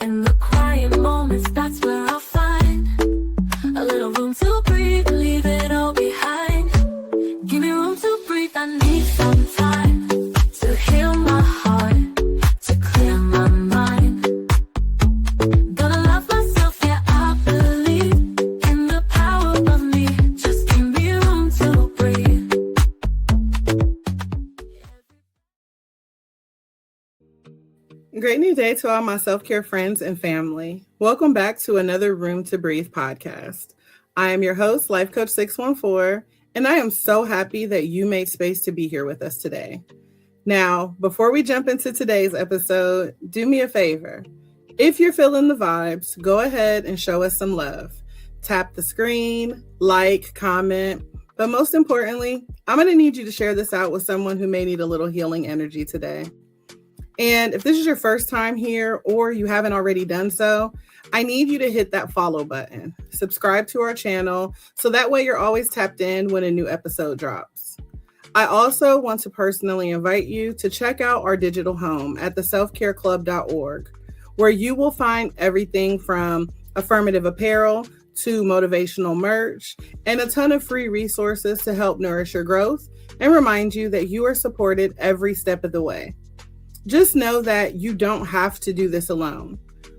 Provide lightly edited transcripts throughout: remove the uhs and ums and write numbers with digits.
In the quiet moments, that's where I'll find a little room to breathe, leave it all behind. Give me room to breathe, I need some time to heal my heart, to clear my mind. Gonna love myself, yeah, I believe in the power of me. Just give me room to breathe. Great new day to all my self-care friends and family. Welcome back to another Room to Breathe podcast. I am your host, Life Coach 614, and I am so happy that you made space to be here with us today. Now, before we jump into today's episode, do me a favor. If you're feeling the vibes, go ahead and show us some love. Tap the screen, like, comment, but most importantly, I'm going to need you to share this out with someone who may need a little healing energy today. And if this is your first time here or you haven't already done so, I need you to hit that follow button. Subscribe to our channel so that way you're always tapped in when a new episode drops. I also want to personally invite you to check out our digital home at theselfcareclub.org, where you will find everything from affirmative apparel to motivational merch and a ton of free resources to help nourish your growth and remind you that you are supported every step of the way. Just know that you don't have to do this alone.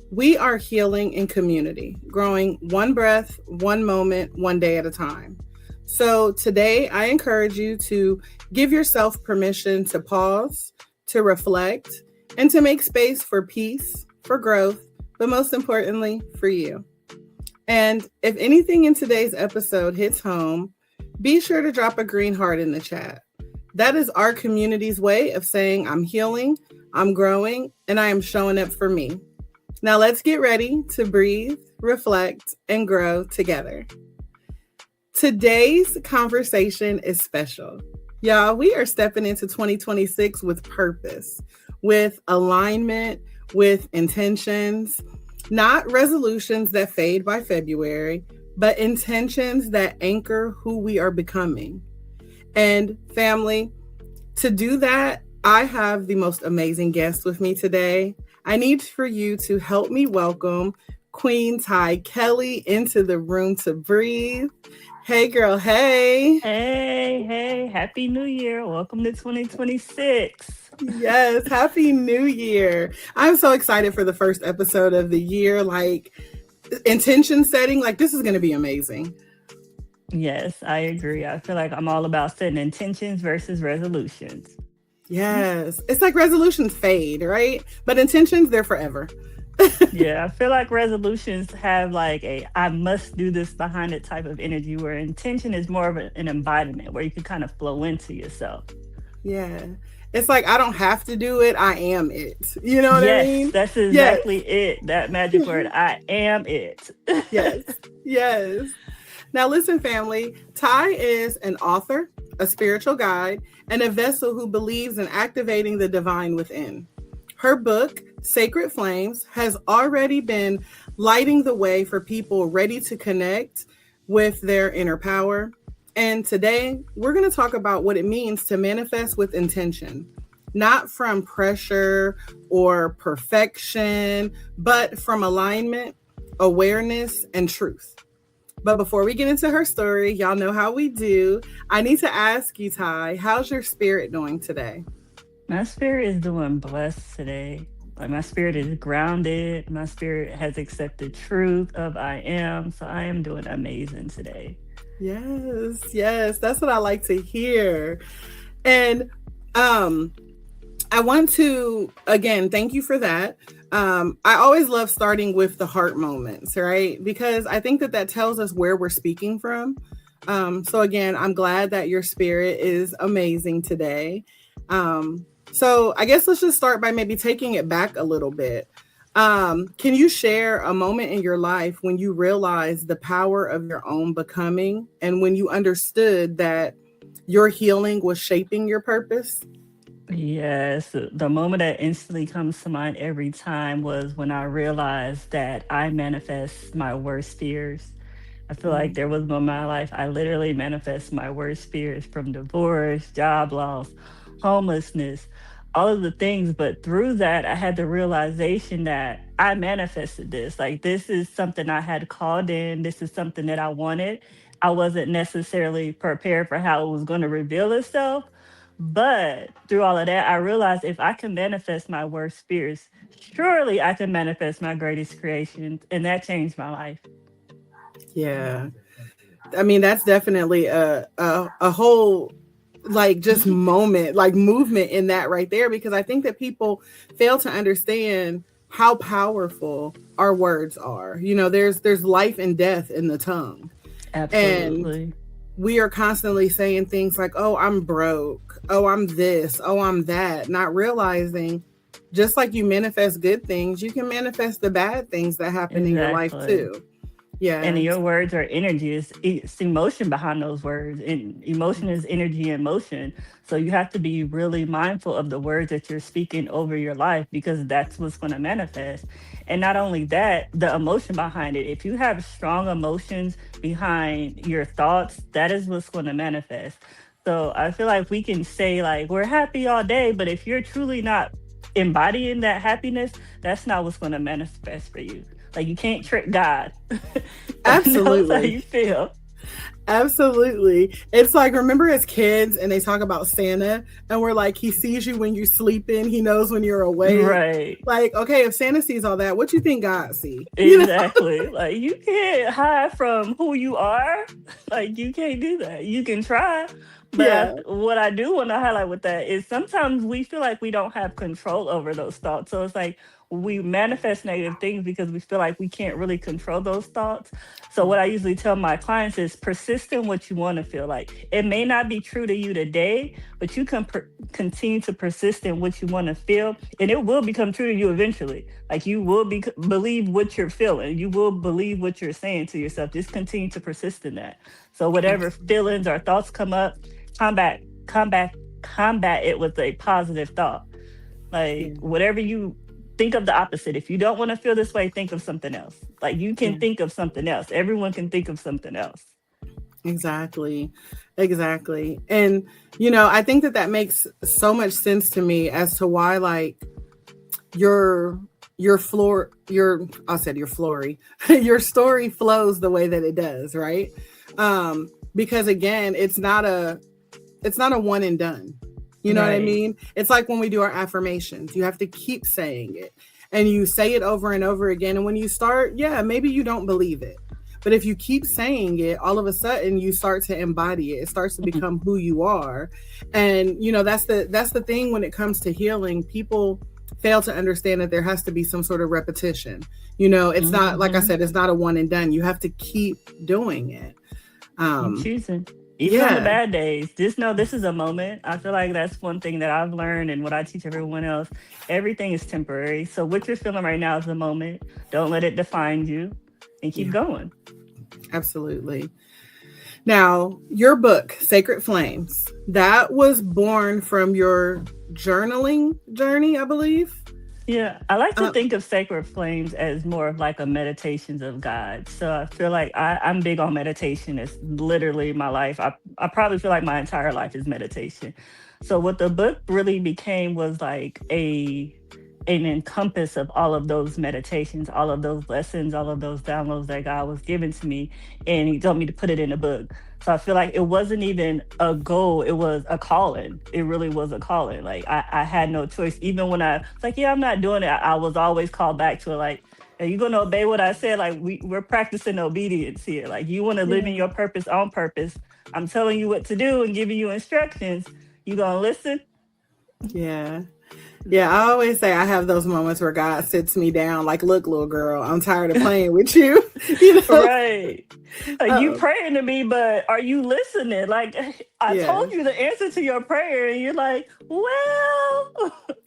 We are healing in community, growing one breath, one moment, one day at a time. So today, I encourage you to give yourself permission to pause, to reflect, and to make space for peace, for growth, but most importantly, for you. And if anything in today's episode hits home, be sure to drop a green heart in the chat. That is our community's way of saying I'm healing, I'm growing, and I am showing up for me. Now let's get ready to breathe, reflect, and grow together. Today's conversation is special. Y'all, we are stepping into 2026 with purpose, with alignment, with intentions, not resolutions that fade by February, but intentions that anchor who we are becoming. And family, to do that, I have the most amazing guest with me today. I need for you to help me welcome Queen Tiye Kelly into the Room to Breathe. Hey, girl. Hey. Hey, Happy New Year. Welcome to 2026. Yes, Happy New Year. I'm so excited for the first episode of the year. Like, intention setting, like, this is going to be amazing. Yes, I agree. I feel like I'm all about setting intentions versus resolutions. Yes. It's like resolutions fade, right? But intentions, they're forever. Yeah, I feel like resolutions have like a I must do this behind it type of energy, where intention is more of an embodiment where you can kind of flow into yourself. Yeah. It's like I don't have to do it. I am it. You know what I mean? Yes, that's exactly it. That magic word. I am it. Yes. Now listen, family, Tiye is an author, a spiritual guide, and a vessel who believes in activating the divine within. Her book, Sacred Flames, has already been lighting the way for people ready to connect with their inner power. And today, we're going to talk about what it means to manifest with intention, not from pressure or perfection, but from alignment, awareness, and truth. But before we get into her story, y'all know how we do. I need to ask you, Tiye, how's your spirit doing today? My spirit is doing blessed today. Like, my spirit is grounded. My spirit has accepted truth of I am. So I am doing amazing today. Yes. That's what I like to hear. And I want to, again, thank you for that. I always love starting with the heart moments, right? Because I think that tells us where we're speaking from. So again, I'm glad that your spirit is amazing today. So I guess let's just start by maybe taking it back a little bit. Can you share a moment in your life when you realized the power of your own becoming and when you understood that your healing was shaping your purpose? Yes, the moment that instantly comes to mind every time was when I realized that I manifest my worst fears. I feel like there was a moment in my life I literally manifest my worst fears, from divorce, job loss, homelessness, all of the things. But through that, I had the realization that I manifested this. Like, this is something I had called in. This is something that I wanted. I wasn't necessarily prepared for how it was going to reveal itself. But through all of that, I realized if I can manifest my worst fears, surely I can manifest my greatest creations. And that changed my life. Yeah. I mean, that's definitely a whole like just moment, like movement in that right there, because I think that people fail to understand how powerful our words are. You know, there's life and death in the tongue. Absolutely. And we are constantly saying things like, oh, I'm broke. Oh, I'm this. Oh, I'm that. Not realizing just like you manifest good things, you can manifest the bad things that happen in your life too. Yeah. And your words are energy. It's emotion behind those words. And emotion is energy in motion. So you have to be really mindful of the words that you're speaking over your life, because that's what's going to manifest. And not only that, the emotion behind it. If you have strong emotions behind your thoughts, that is what's going to manifest. So I feel like we can say, like, we're happy all day, but if you're truly not embodying that happiness, that's not what's going to manifest for you. Like, you can't trick God. Absolutely. How you feel. Absolutely. It's like, remember as kids and they talk about Santa and we're like, he sees you when you're sleeping. He knows when you're awake. Right. Like, okay, if Santa sees all that, what you think God see? Exactly. You know? Like, you can't hide from who you are. Like, you can't do that. You can try. But what I do want to highlight with that is sometimes we feel like we don't have control over those thoughts. So it's like we manifest negative things because we feel like we can't really control those thoughts. So what I usually tell my clients is persist in what you want to feel like. It may not be true to you today, but you can continue to persist in what you want to feel, and it will become true to you eventually. Like, you will believe what you're feeling. You will believe what you're saying to yourself. Just continue to persist in that. So whatever feelings or thoughts come up, combat it with a positive thought. Like, whatever you think of the opposite. If you don't want to feel this way, think of something else. Like, you can think of something else. Everyone can think of something else. Exactly. And, you know, I think that makes so much sense to me as to why, like, your story flows the way that it does, right? Because again, it's not a one and done. You know what I mean? It's like when we do our affirmations, you have to keep saying it and you say it over and over again. And when you start, maybe you don't believe it, but if you keep saying it, all of a sudden you start to embody it. It starts to become who you are. And, you know, that's the thing when it comes to healing. People fail to understand that there has to be some sort of repetition. You know, it's not, like I said, it's not a one and done. You have to keep doing it. Keep choosing. Even on the bad days, just know this is a moment. I feel like that's one thing that I've learned and what I teach everyone else. Everything is temporary. So what you're feeling right now is a moment. Don't let it define you, and keep going. Absolutely. Now, your book, Sacred Flames, that was born from your journaling journey, I believe. Yeah, I like to think of Sacred Flames as more of like a meditations of God. So I feel like I'm big on meditation. It's literally my life. I probably feel like my entire life is meditation. So what the book really became was like an encompass of all of those meditations, all of those lessons, all of those downloads that God was giving to me. And he told me to put it in a book. So I feel like it wasn't even a goal. It was a calling. It really was a calling. Like, I had no choice. Even when I was like, I'm not doing it, I was always called back to it. Like, are you going to obey what I said? Like, we're practicing obedience here. Like, you want to live in your purpose on purpose. I'm telling you what to do and giving you instructions. You going to listen? Yeah. Yeah, I always say I have those moments where God sits me down, like, look, little girl, I'm tired of playing with you. You know? Right. Like, you praying to me, but are you listening? Like, I told you the answer to your prayer, and you're like, well.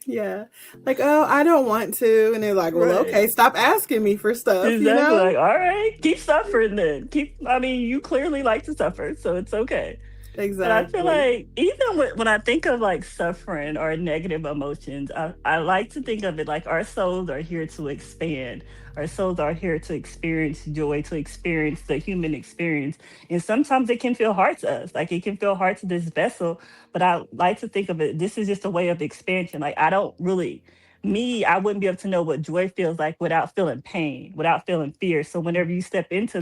Yeah. Like, oh, I don't want to. And they're like, well, okay, stop asking me for stuff. Exactly. You know? Like, all right, keep suffering then. You clearly like to suffer, so it's okay. But I feel Exactly. like even when I think of like suffering or negative emotions, I like to think of it like our souls are here to expand. Our souls are here to experience joy, to experience the human experience. And sometimes it can feel hard to us. Like it can feel hard to this vessel. But I like to think of it, this is just a way of expansion. Like I don't really I wouldn't be able to know what joy feels like without feeling pain, without feeling fear. So whenever you step into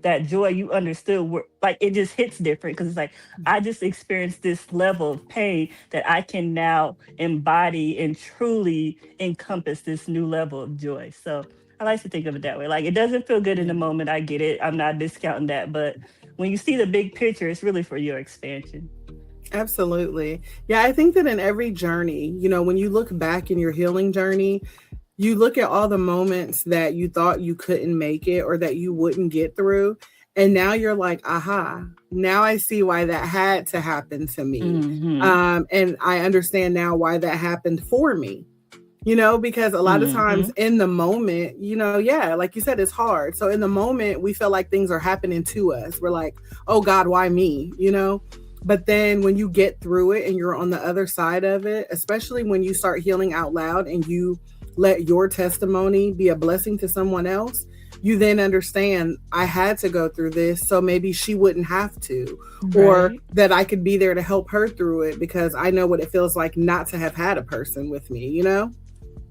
that joy, you understood where, like, it just hits different because it's like, I just experienced this level of pain that I can now embody and truly encompass this new level of joy. So I like to think of it that way. Like, it doesn't feel good in Yeah. the moment. I get it. I'm not discounting that. But when you see the big picture, it's really for your expansion. Absolutely. Yeah, I think that in every journey, when you look back in your healing journey, you look at all the moments that you thought you couldn't make it or that you wouldn't get through. And now you're like, aha, now I see why that had to happen to me. Mm-hmm. And I understand now why that happened for me. Because a lot of times Mm-hmm. in the moment, yeah, like you said, it's hard. So in the moment, we feel like things are happening to us. We're like, oh God, why me? But then when you get through it and you're on the other side of it, especially when you start healing out loud and you let your testimony be a blessing to someone else, you then understand I had to go through this, so maybe she wouldn't have to, or Right. that I could be there to help her through it because I know what it feels like not to have had a person with me.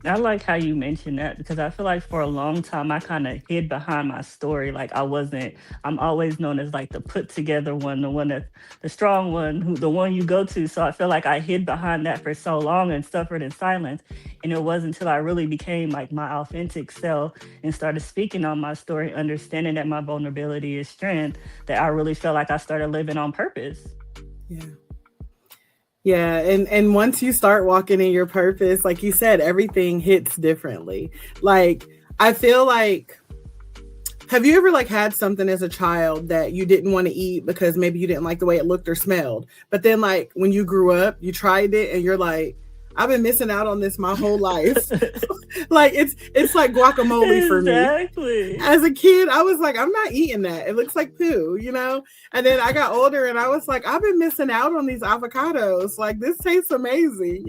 I like how you mentioned that because I feel like for a long time I kind of hid behind my story. Like I'm always known as like the put together one, the one that the strong one, the one you go to. So I feel like I hid behind that for so long and suffered in silence. And it wasn't until I really became like my authentic self and started speaking on my story, understanding that my vulnerability is strength, that I really felt like I started living on purpose. Yeah. Yeah, and once you start walking in your purpose, like you said, everything hits differently. Like I feel like, have you ever like had something as a child that you didn't want to eat because maybe you didn't like the way it looked or smelled, but then like when you grew up, you tried it and you're like, I've been missing out on this my whole life. Like it's like guacamole for me. Exactly. As a kid, I was like, I'm not eating that. It looks like poo. And then I got older and I was like, I've been missing out on these avocados. Like, this tastes amazing.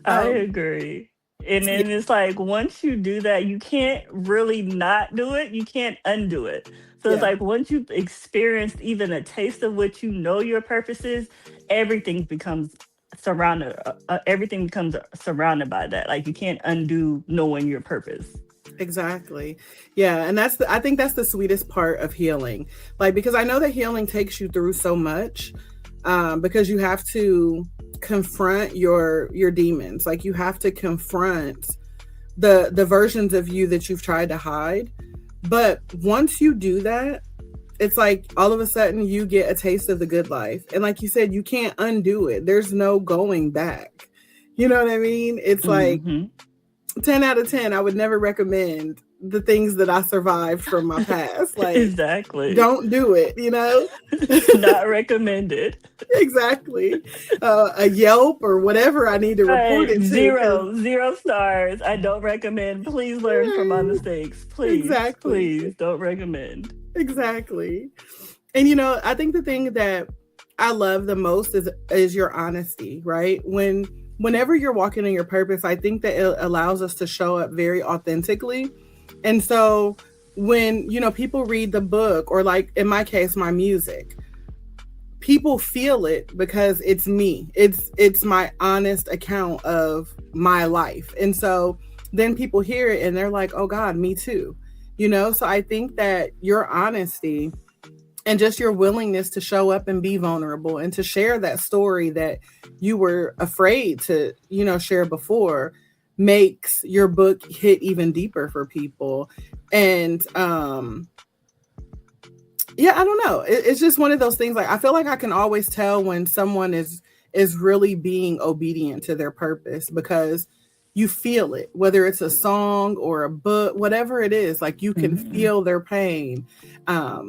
I Um, agree. And yeah, then it's like once you do that, you can't really not do it. You can't undo it. So it's yeah, like once you've experienced even a taste of what you know your purpose is, everything becomes everything becomes surrounded by that. Like you can't undo knowing your purpose. exactly. Yeah. And I think that's the sweetest part of healing. Like, because I know that healing takes you through so much, because you have to confront your demons. Like, you have to confront the versions of you that you've tried to hide. But once you do that, it's like all of a sudden you get a taste of the good life. And like you said, you can't undo it. There's no going back. You know what I mean? It's like Hmm. 10 out of 10. I would never recommend the things that I survived from my past. Like, Exactly. don't do it. Not recommended. Exactly. A Yelp or whatever I need to report Right. it to. Zero stars. I don't recommend. Please learn from my mistakes. Please, Exactly. please don't recommend. Exactly. And I think the thing that I love the most is your honesty, right? Whenever you're walking in your purpose, I think that it allows us to show up very authentically. And so when, people read the book, or like in my case, my music, people feel it because it's me. It's my honest account of my life. And so then people hear it and they're like, "Oh God, me too." So I think that your honesty and just your willingness to show up and be vulnerable and to share that story that you were afraid to, share before, makes your book hit even deeper for people. And yeah, I don't know. It's just one of those things. Like, I feel like I can always tell when someone is really being obedient to their purpose, because you feel it, whether it's a song or a book, whatever it is. Like, you can Mhm. feel their pain. I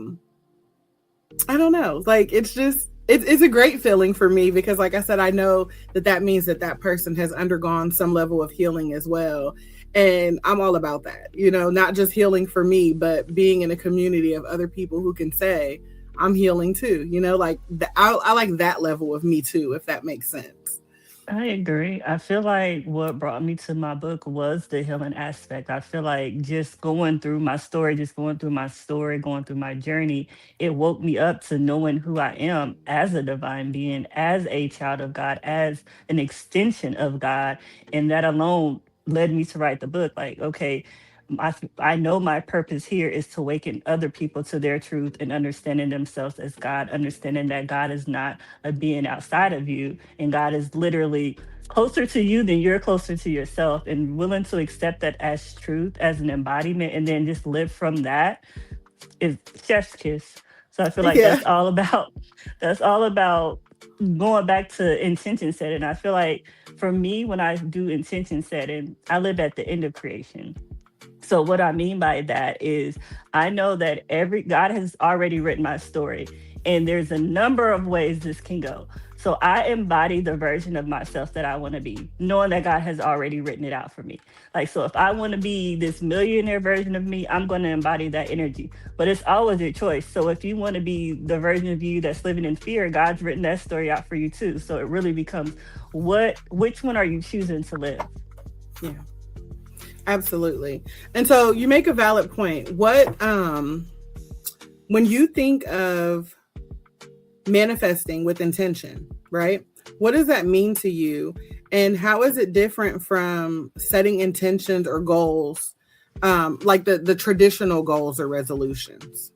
don't know. Like, it's a great feeling for me, because like I said, I know that means that person has undergone some level of healing as well. And I'm all about that, not just healing for me, but being in a community of other people who can say, I'm healing too. Like I like that level of me too, if that makes sense. I agree. I feel like what brought me to my book was the healing aspect. I feel like just going through my story, going through my journey, it woke me up to knowing who I am as a divine being, as a child of God, as an extension of God. And that alone led me to write the book. Like, okay, I know my purpose here is to awaken other people to their truth and understanding themselves as God, understanding that God is not a being outside of you, and God is literally closer to you than you're closer to yourself, and willing to accept that as truth, as an embodiment, and then just live from that is chef's kiss. So I feel like Yeah. that's all about going back to intention setting. I feel like for me, when I do intention setting, I live at the end of creation. So what I mean by that is I know that every God has already written my story, and there's a number of ways this can go. So I embody the version of myself that I want to be, knowing that God has already written it out for me. Like, so if I want to be this millionaire version of me, I'm going to embody that energy. But it's always your choice. So if you want to be the version of you that's living in fear, God's written that story out for you too. So it really becomes which one are you choosing to live? Yeah. Absolutely. And so you make a valid point. What when you think of manifesting with intention, right? What does that mean to you? And how is it different from setting intentions or goals, like the traditional goals or resolutions?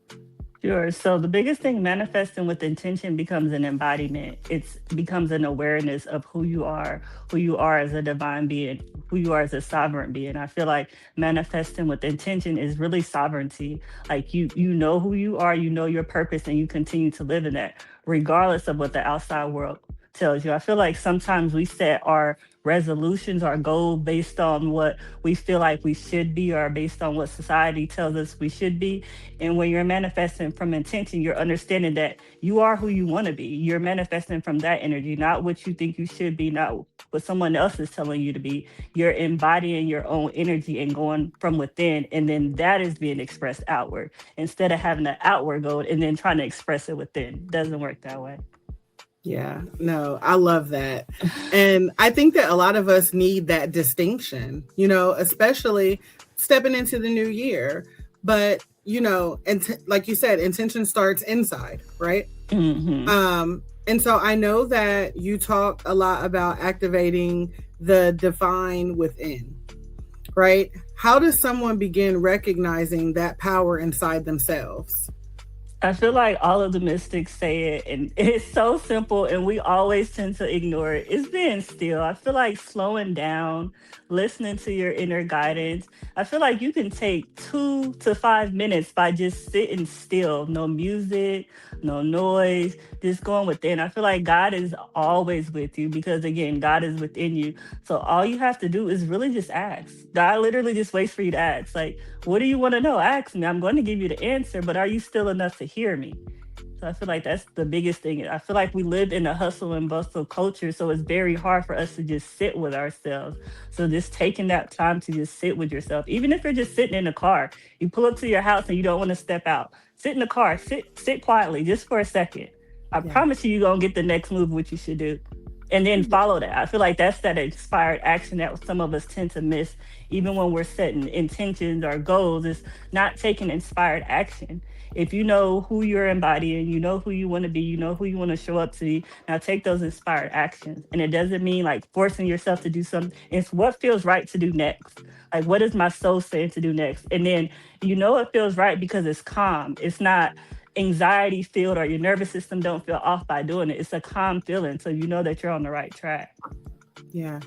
Sure. So the biggest thing, manifesting with intention, becomes an embodiment. It becomes an awareness of who you are as a divine being, who you are as a sovereign being. I feel like manifesting with intention is really sovereignty. Like you know who you are, you know your purpose, and you continue to live in that, regardless of what the outside world tells you. I feel like sometimes we set our resolutions, our goal based on what we feel like we should be, or based on what society tells us we should be. And when you're manifesting from intention, you're understanding that you are who you want to be. You're manifesting from that energy, not what you think you should be, not what someone else is telling you to be. You're embodying your own energy and going from within. And then that is being expressed outward instead of having an outward goal and then trying to express it within. Doesn't work that way. Yeah, no, I love that. And I think that a lot of us need that distinction, especially stepping into the new year. But, and like you said, intention starts inside, right? Mm-hmm. And so I know that you talk a lot about activating the divine within, right? How does someone begin recognizing that power inside themselves? I feel like all of the mystics say it, and it's so simple, and we always tend to ignore it. It's being still. I feel like slowing down, listening to your inner guidance. I feel like you can take 2 to 5 minutes by just sitting still, no music, no noise, just going within. I feel like God is always with you because, again, God is within you. So all you have to do is really just ask. God literally just waits for you to ask. Like, what do you want to know? Ask me. I'm going to give you the answer, but are you still enough to hear me? So I feel like that's the biggest thing. I feel like we live in a hustle and bustle culture, so it's very hard for us to just sit with ourselves. So just taking that time to just sit with yourself, even if you're just sitting in the car, you pull up to your house and you don't want to step out, sit in the car, sit quietly just for a second. I promise you're going to get the next move, what you should do. And then follow that. I feel like that's that inspired action that some of us tend to miss, even when we're setting intentions or goals, is not taking inspired action. If you know who you're embodying, you know who you want to be, you know who you want to show up to be, now take those inspired actions. And it doesn't mean like forcing yourself to do something. It's what feels right to do next. Like, what is my soul saying to do next? And then it feels right because it's calm. It's not anxiety filled or your nervous system don't feel off by doing it. It's a calm feeling. So you know that you're on the right track. Yeah,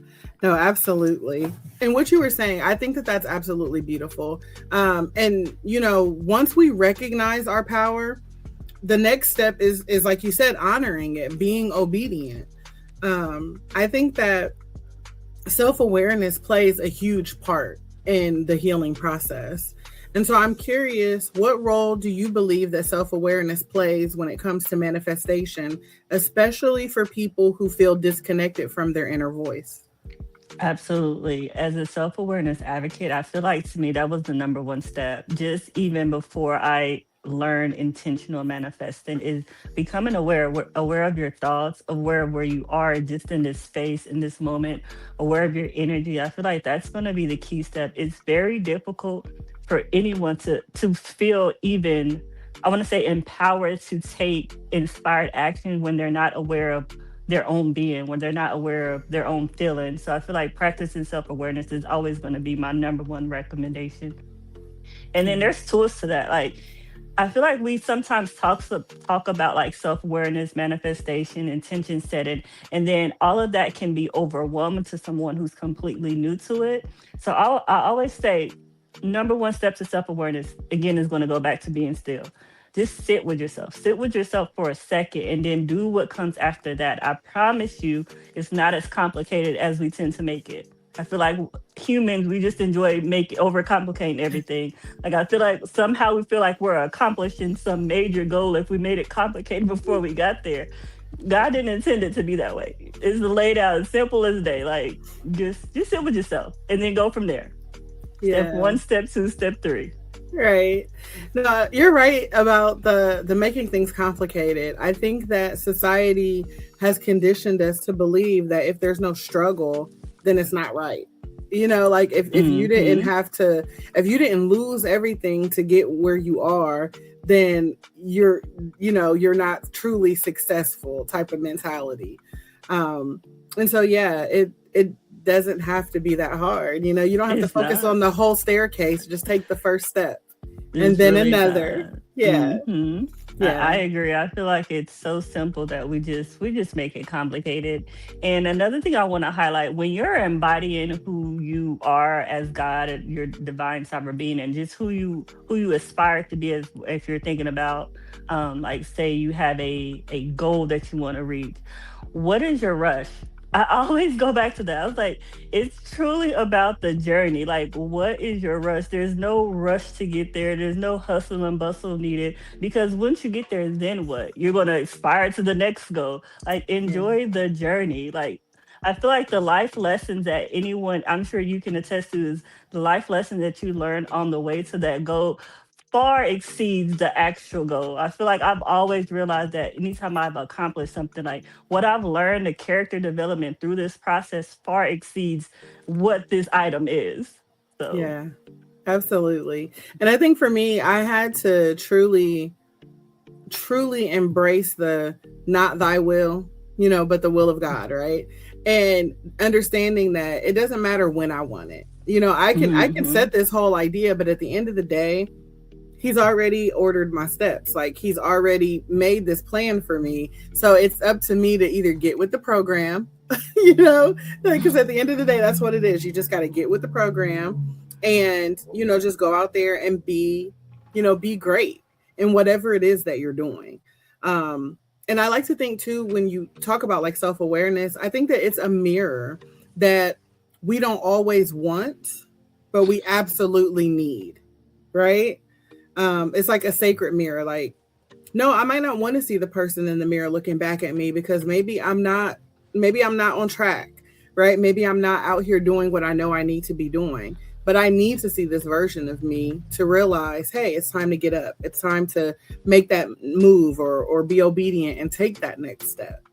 no, absolutely. And what you were saying, I think that that's absolutely beautiful. And once we recognize our power, the next step is like you said, honoring it, being obedient. I think that self-awareness plays a huge part in the healing process. And so I'm curious, what role do you believe that self-awareness plays when it comes to manifestation, especially for people who feel disconnected from their inner voice? Absolutely. As a self-awareness advocate, I feel like to me that was the number one step. Just even before I learn intentional manifesting is becoming aware of your thoughts, aware of where you are just in this space, in this moment, aware of your energy. I feel like that's going to be the key step. It's very difficult for anyone to feel even, I want to say, empowered to take inspired action when they're not aware of their own being, when they're not aware of their own feelings. So I feel like practicing self-awareness is always going to be my number one recommendation. And then there's tools to that. Like, I feel like we sometimes talk about like self-awareness, manifestation, intention setting, and then all of that can be overwhelming to someone who's completely new to it. So I always say, number one step to self-awareness, again, is going to go back to being still. Just sit with yourself. Sit with yourself for a second and then do what comes after that. I promise you, it's not as complicated as we tend to make it. I feel like humans, we just enjoy overcomplicating everything. Like, I feel like somehow we feel like we're accomplishing some major goal if we made it complicated before we got there. God didn't intend it to be that way. It's laid out as simple as day. Like, just sit with yourself and then go from there. Yeah. Step 1, step 2, step 3. Right. No, you're right about the making things complicated. I think that society has conditioned us to believe that if there's no struggle, then it's not right. You know, like if you didn't if you didn't lose everything to get where you are, then you're not truly successful type of mentality. And so, yeah, it doesn't have to be that hard. You know, you don't have to focus on the whole staircase. Just take the first step and then really another. Yeah. Mm-hmm. Yeah, I agree. I feel like it's so simple that we just make it complicated. And another thing I want to highlight, when you're embodying who you are as God, your divine sovereign being, and just who you aspire to be, as if you're thinking about, like, say you have a goal that you want to reach, what is your rush? I always go back to that. I was like, it's truly about the journey. Like, what is your rush? There's no rush to get there. There's no hustle and bustle needed, because once you get there, then what? You're going to aspire to the next goal. Like, enjoy the journey. Like, I feel like the life lessons that anyone, I'm sure you can attest to, is the life lessons that you learn on the way to that goal far exceeds the actual goal. I feel like I've always realized that anytime I've accomplished something, like what I've learned, the character development through this process far exceeds what this item is. So yeah, absolutely. And I think for me, I had to truly embrace the not thy will, but the will of God, right? And understanding that it doesn't matter when I want it. I can set this whole idea, but at the end of the day, He's already ordered my steps. Like, he's already made this plan for me. So it's up to me to either get with the program, because at the end of the day, that's what it is. You just got to get with the program and, just go out there and be great in whatever it is that you're doing. And I like to think too, when you talk about like self-awareness, I think that it's a mirror that we don't always want, but we absolutely need, right? It's like a sacred mirror. Like, no, I might not want to see the person in the mirror looking back at me because maybe I'm not on track, right? Maybe I'm not out here doing what I know I need to be doing, but I need to see this version of me to realize, hey, it's time to get up. It's time to make that move or be obedient and take that next step,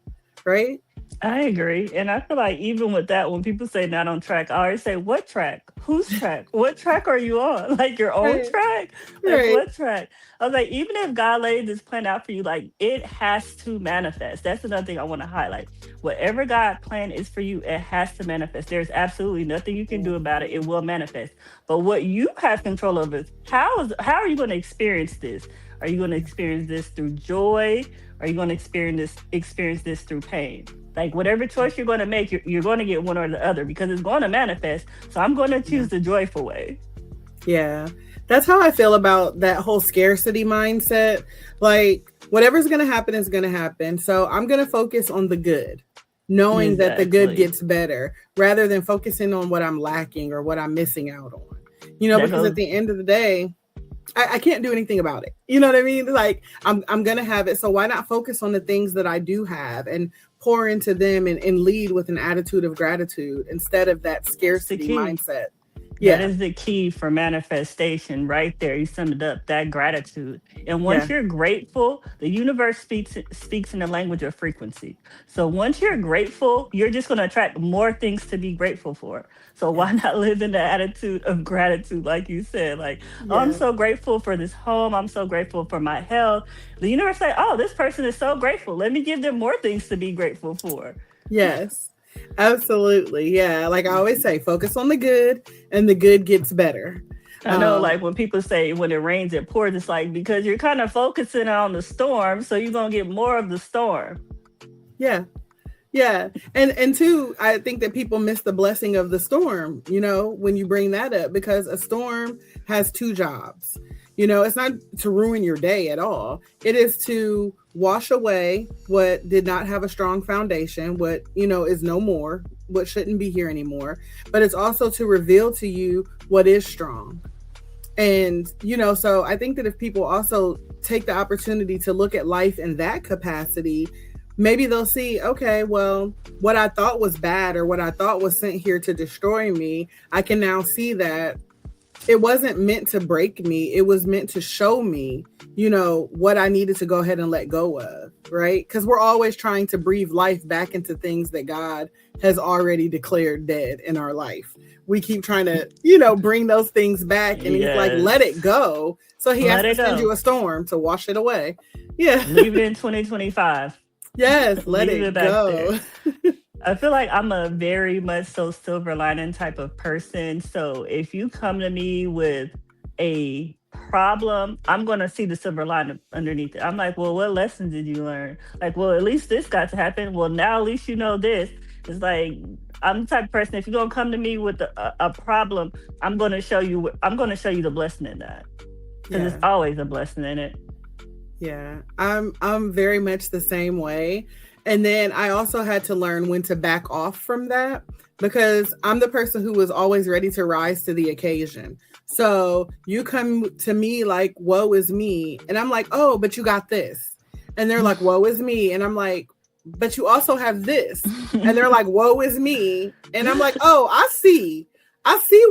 right? I agree. And I feel like even with that, when people say not on track, I always say, what track? Whose track? What track are you on? Like, your own track? Like, what track? I was like, even if God laid this plan out for you, like, it has to manifest. That's another thing I want to highlight. Whatever God's plan is for you, it has to manifest. There's absolutely nothing you can do about it. It will manifest. But what you have control of is how are you going to experience this? Are you going to experience this through joy? Are you going to experience this through pain? Like, whatever choice you're going to make, you're going to get one or the other, because it's going to manifest. So I'm going to choose the joyful way. Yeah, that's how I feel about that whole scarcity mindset. Like, whatever's going to happen is going to happen. So I'm going to focus on the good, knowing that the good gets better, rather than focusing on what I'm lacking or what I'm missing out on. Because at the end of the day, I can't do anything about it. You know what I mean? Like, I'm going to have it. So why not focus on the things that I do have and pour into them and lead with an attitude of gratitude instead of that scarcity mindset? That Yeah. is the key for manifestation right there. You summed it up, that gratitude. And once Yeah. you're grateful, the universe speaks in the language of frequency. So once you're grateful, you're just going to attract more things to be grateful for. So why Yeah. not live in the attitude of gratitude like you said? Like, oh, I'm Yeah. so grateful for this home. I'm so grateful for my health. The universe like, oh, this person is so grateful. Let me give them more things to be grateful for. Yes. Absolutely. Yeah. Like I always say, focus on the good and the good gets better. I know, like when people say when it rains, it pours, it's like because you're kind of focusing on the storm, so you're gonna get more of the storm. Yeah. Yeah. And two, I think that people miss the blessing of the storm, when you bring that up, because a storm has two jobs. It's not to ruin your day at all. It is to wash away what did not have a strong foundation, what, is no more, what shouldn't be here anymore. But it's also to reveal to you what is strong. And, so I think that if people also take the opportunity to look at life in that capacity, maybe they'll see, okay, well, what I thought was bad or what I thought was sent here to destroy me, I can now see that it wasn't meant to break me. It was meant to show me, what I needed to go ahead and let go of, right? Because we're always trying to breathe life back into things that God has already declared dead in our life. We keep trying to, bring those things back. And he's like, let it go. So he has to send you a storm to wash it away. Yeah. Leave it in 2025. Yes, let it go. I feel like I'm a very much so silver lining type of person. So if you come to me with a problem, I'm going to see the silver lining underneath it. I'm like, well, what lessons did you learn? Like, well, at least this got to happen. Well, now at least you know this. It's like, I'm the type of person, if you're going to come to me with a problem, I'm going to show you the blessing in that. Because it's always a blessing in it. Yeah, I'm very much the same way. And then I also had to learn when to back off from that, because I'm the person who was always ready to rise to the occasion. So you come to me like, woe is me. And I'm like, oh, but you got this. And they're like, woe is me. And I'm like, but you also have this. And they're like, woe is me. And I'm like, oh, I see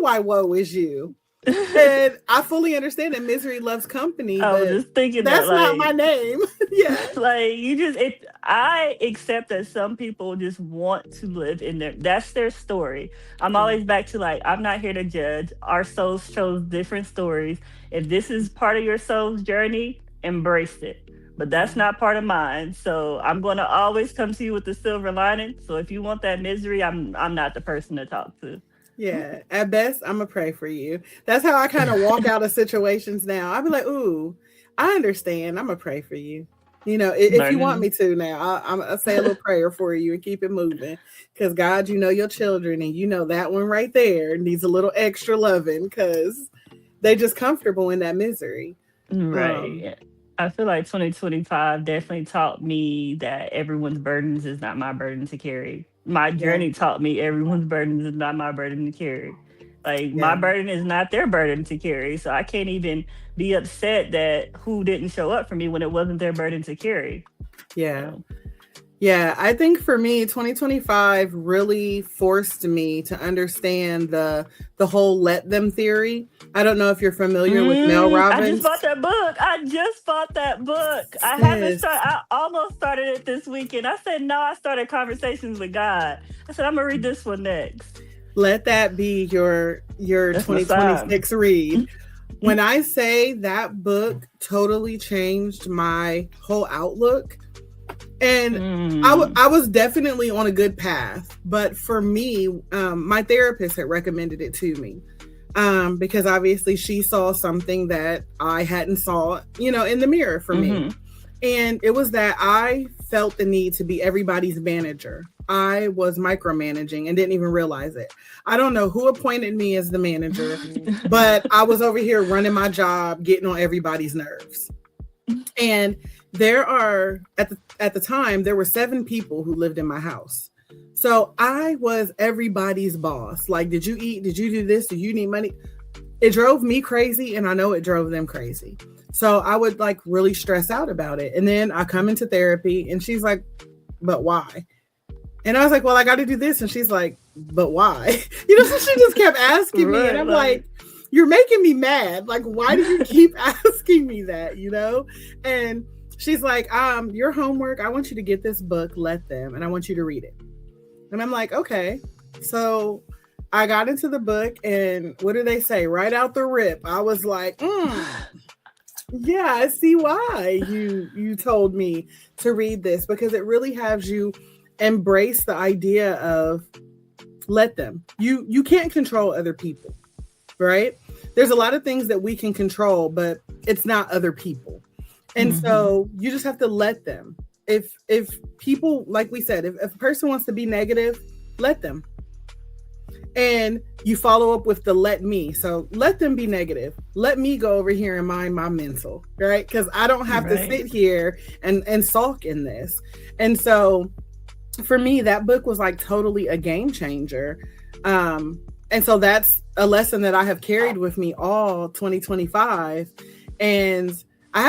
why woe is you. And I fully understand that misery loves company. I was just thinking that's that, like, not my name. Yeah. Like I accept that some people just want to live in that's their story. I'm always back to like, I'm not here to judge. Our souls chose different stories. If this is part of your soul's journey, embrace it. But that's not part of mine. So I'm going to always come to you with the silver lining. So if you want that misery, I'm not the person to talk to. Yeah, at best, I'm gonna pray for you. That's how I kind of walk out of situations now. I'll be like, ooh, I understand. I'm gonna pray for you. If you want me to now, I'll say a little prayer for you and keep it moving. Because God, your children, and that one right there needs a little extra loving because they're just comfortable in that misery. Right. I feel like 2025 definitely taught me that everyone's burdens is not my burden to carry. My journey taught me everyone's burden is not my burden to carry. Like my burden is not their burden to carry. So I can't even be upset that who didn't show up for me when it wasn't their burden to carry. Yeah. Yeah, I think for me, 2025 really forced me to understand the whole let them theory. I don't know if you're familiar with Mel Robbins. I just bought that book. I haven't started. I almost started it this weekend. I said, no, I started Conversations with God. I said, I'm going to read this one next. Let that be your 2026 read. When I say that book totally changed my whole outlook, and I was definitely on a good path, but for me, my therapist had recommended it to me because obviously she saw something that I hadn't saw, in the mirror for me. And it was that I felt the need to be everybody's manager. I was micromanaging and didn't even realize it. I don't know who appointed me as the manager, but I was over here running my job, getting on everybody's nerves. And there are, at the time, there were 7 people who lived in my house. So I was everybody's boss. Like, did you eat? Did you do this? Do you need money? It drove me crazy, and I know it drove them crazy. So I would like really stress out about it. And then I come into therapy and she's like, but why? And I was like, well, I got to do this. And she's like, but why? So she just kept asking me, and I'm like, you're making me mad. Like, why do you keep asking me that? And she's like, your homework, I want you to get this book, Let Them, and I want you to read it. And I'm like, okay. So I got into the book, and what do they say? Right out the rip, I was like, yeah, I see why you told me to read this, because it really has you embrace the idea of let them. You can't control other people, right? There's a lot of things that we can control, but it's not other people. And so you just have to let them. If people, like we said, if a person wants to be negative, let them. And you follow up with the let me. So let them be negative. Let me go over here and mind my mental, right? Because I don't have to sit here and sulk in this. And so for me, that book was like totally a game changer. And so that's a lesson that I have carried with me all 2025. And I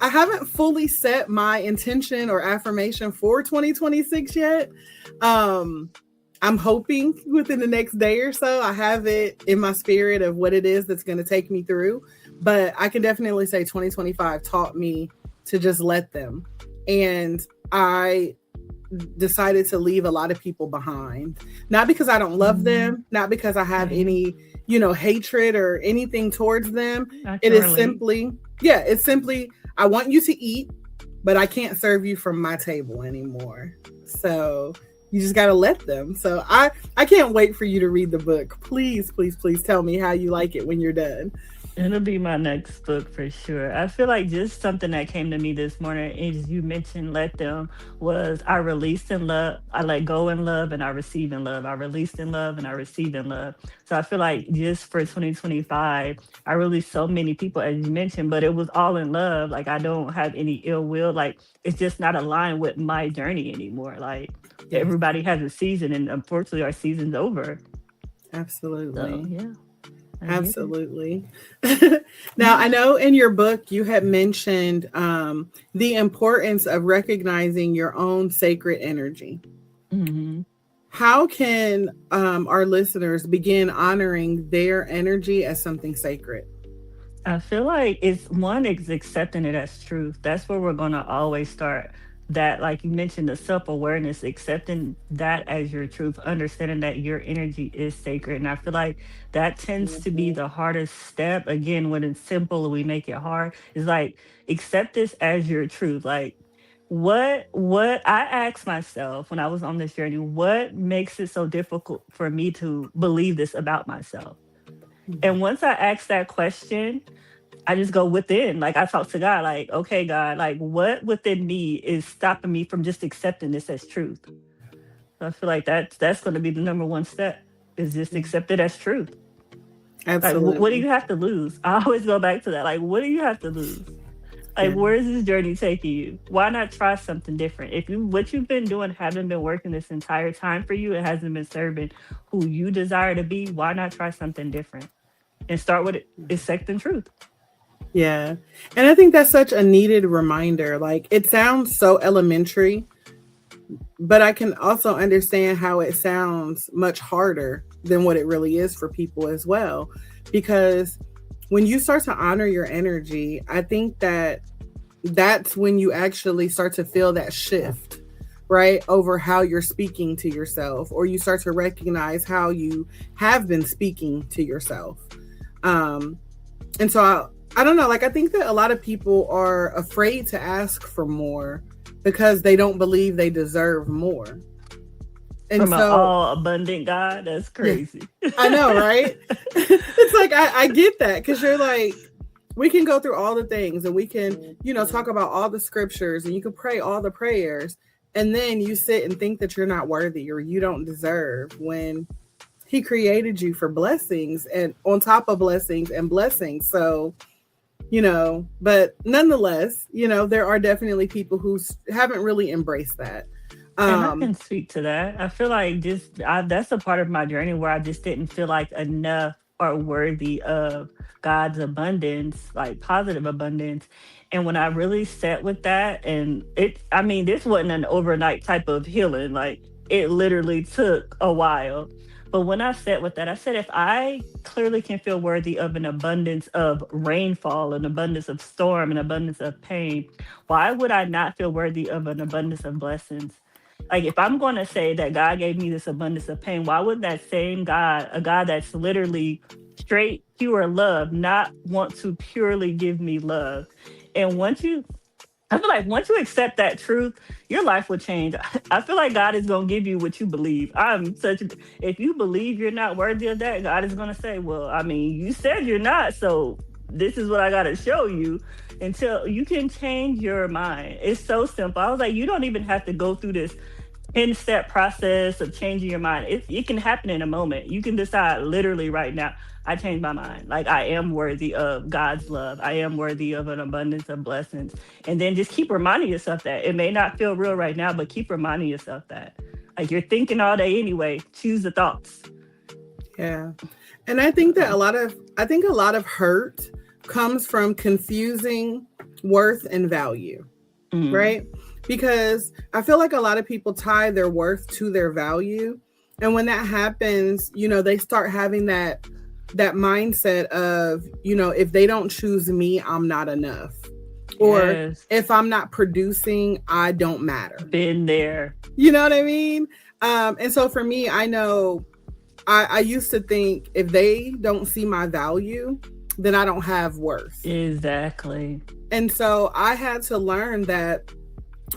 haven't fully set my intention or affirmation for 2026 yet. I'm hoping within the next day or so, I have it in my spirit of what it is that's going to take me through. But I can definitely say 2025 taught me to just let them. And I decided to leave a lot of people behind, not because I don't love them, not because I have any, hatred or anything towards them. It is simply, I want you to eat, but I can't serve you from my table anymore. So you just got to let them. So I can't wait for you to read the book. Please, please, please tell me how you like it when you're done. It'll be my next book for sure. I feel like just something that came to me this morning, as you mentioned, let them, was I released in love, I let go in love, and I receive in love. I released in love, and I receive in love. So I feel like just for 2025, I released so many people, as you mentioned, but it was all in love. Like, I don't have any ill will. Like, it's just not aligned with my journey anymore. Like, everybody has a season, and unfortunately, our season's over. Absolutely. So, yeah. Absolutely. Now, I know in your book you had mentioned the importance of recognizing your own sacred energy. How can our listeners begin honoring their energy as something sacred? I feel like it's accepting it as truth. That's where we're going to always start. That, like you mentioned, the self-awareness, accepting that as your truth, understanding that your energy is sacred. And I feel like that tends to be the hardest step. Again, when it's simple, we make it hard. It's like, accept this as your truth. Like, what I asked myself when I was on this journey, what makes it so difficult for me to believe this about myself? And once I asked that question, I just go within. Like, I talk to God, like, okay, God, like, what within me is stopping me from just accepting this as truth? So I feel like that's going to be the number one step, is just accept it as truth. Absolutely. Like, what do you have to lose? I always go back to that. Like, what do you have to lose? Like, where is this journey taking you? Why not try something different? If what you've been doing hasn't been working this entire time for you, it hasn't been serving who you desire to be, why not try something different? And start with accepting truth. Yeah. And I think that's such a needed reminder. Like, it sounds so elementary, but I can also understand how it sounds much harder than what it really is for people as well. Because when you start to honor your energy, I think that's when you actually start to feel that shift, right? Over how you're speaking to yourself, or you start to recognize how you have been speaking to yourself. And so I don't know, like, I think that a lot of people are afraid to ask for more because they don't believe they deserve more. And from so, an all abundant God, that's crazy. I know, right? It's like, I get that, because you're like, we can go through all the things and we can, talk about all the scriptures and you can pray all the prayers. And then you sit and think that you're not worthy or you don't deserve, when he created you for blessings and on top of blessings and blessings. So, but nonetheless, there are definitely people who haven't really embraced that. And I can speak to that. I feel like that's a part of my journey where I just didn't feel like enough or worthy of God's abundance, like positive abundance. And when I really sat with that, and this wasn't an overnight type of healing. Like, it literally took a while. But when I sat with that, I said, if I clearly can feel worthy of an abundance of rainfall, an abundance of storm, an abundance of pain, why would I not feel worthy of an abundance of blessings? Like, if I'm going to say that God gave me this abundance of pain, why would that same God, a God that's literally straight, pure love, not want to purely give me love? And I feel like once you accept that truth, your life will change. I feel like God is going to give you what you believe. If you believe you're not worthy of that, God is going to say, well, I mean, you said you're not, so this is what I got to show you until you can change your mind. It's so simple. I was like, you don't even have to go through this 10-step process of changing your mind. It can happen in a moment. You can decide literally right now, I changed my mind. Like, I am worthy of God's love. I am worthy of an abundance of blessings. And then just keep reminding yourself that. It may not feel real right now, but keep reminding yourself that. Like, you're thinking all day anyway. Choose the thoughts. Yeah. And I think that a lot of hurt comes from confusing worth and value, right? Because I feel like a lot of people tie their worth to their value. And when that happens, they start having that mindset of, if they don't choose me, I'm not enough. Or Yes. if I'm not producing, I don't matter. Been there. You know what I mean? And so for me, I know I used to think if they don't see my value, then I don't have worth. Exactly. And so I had to learn that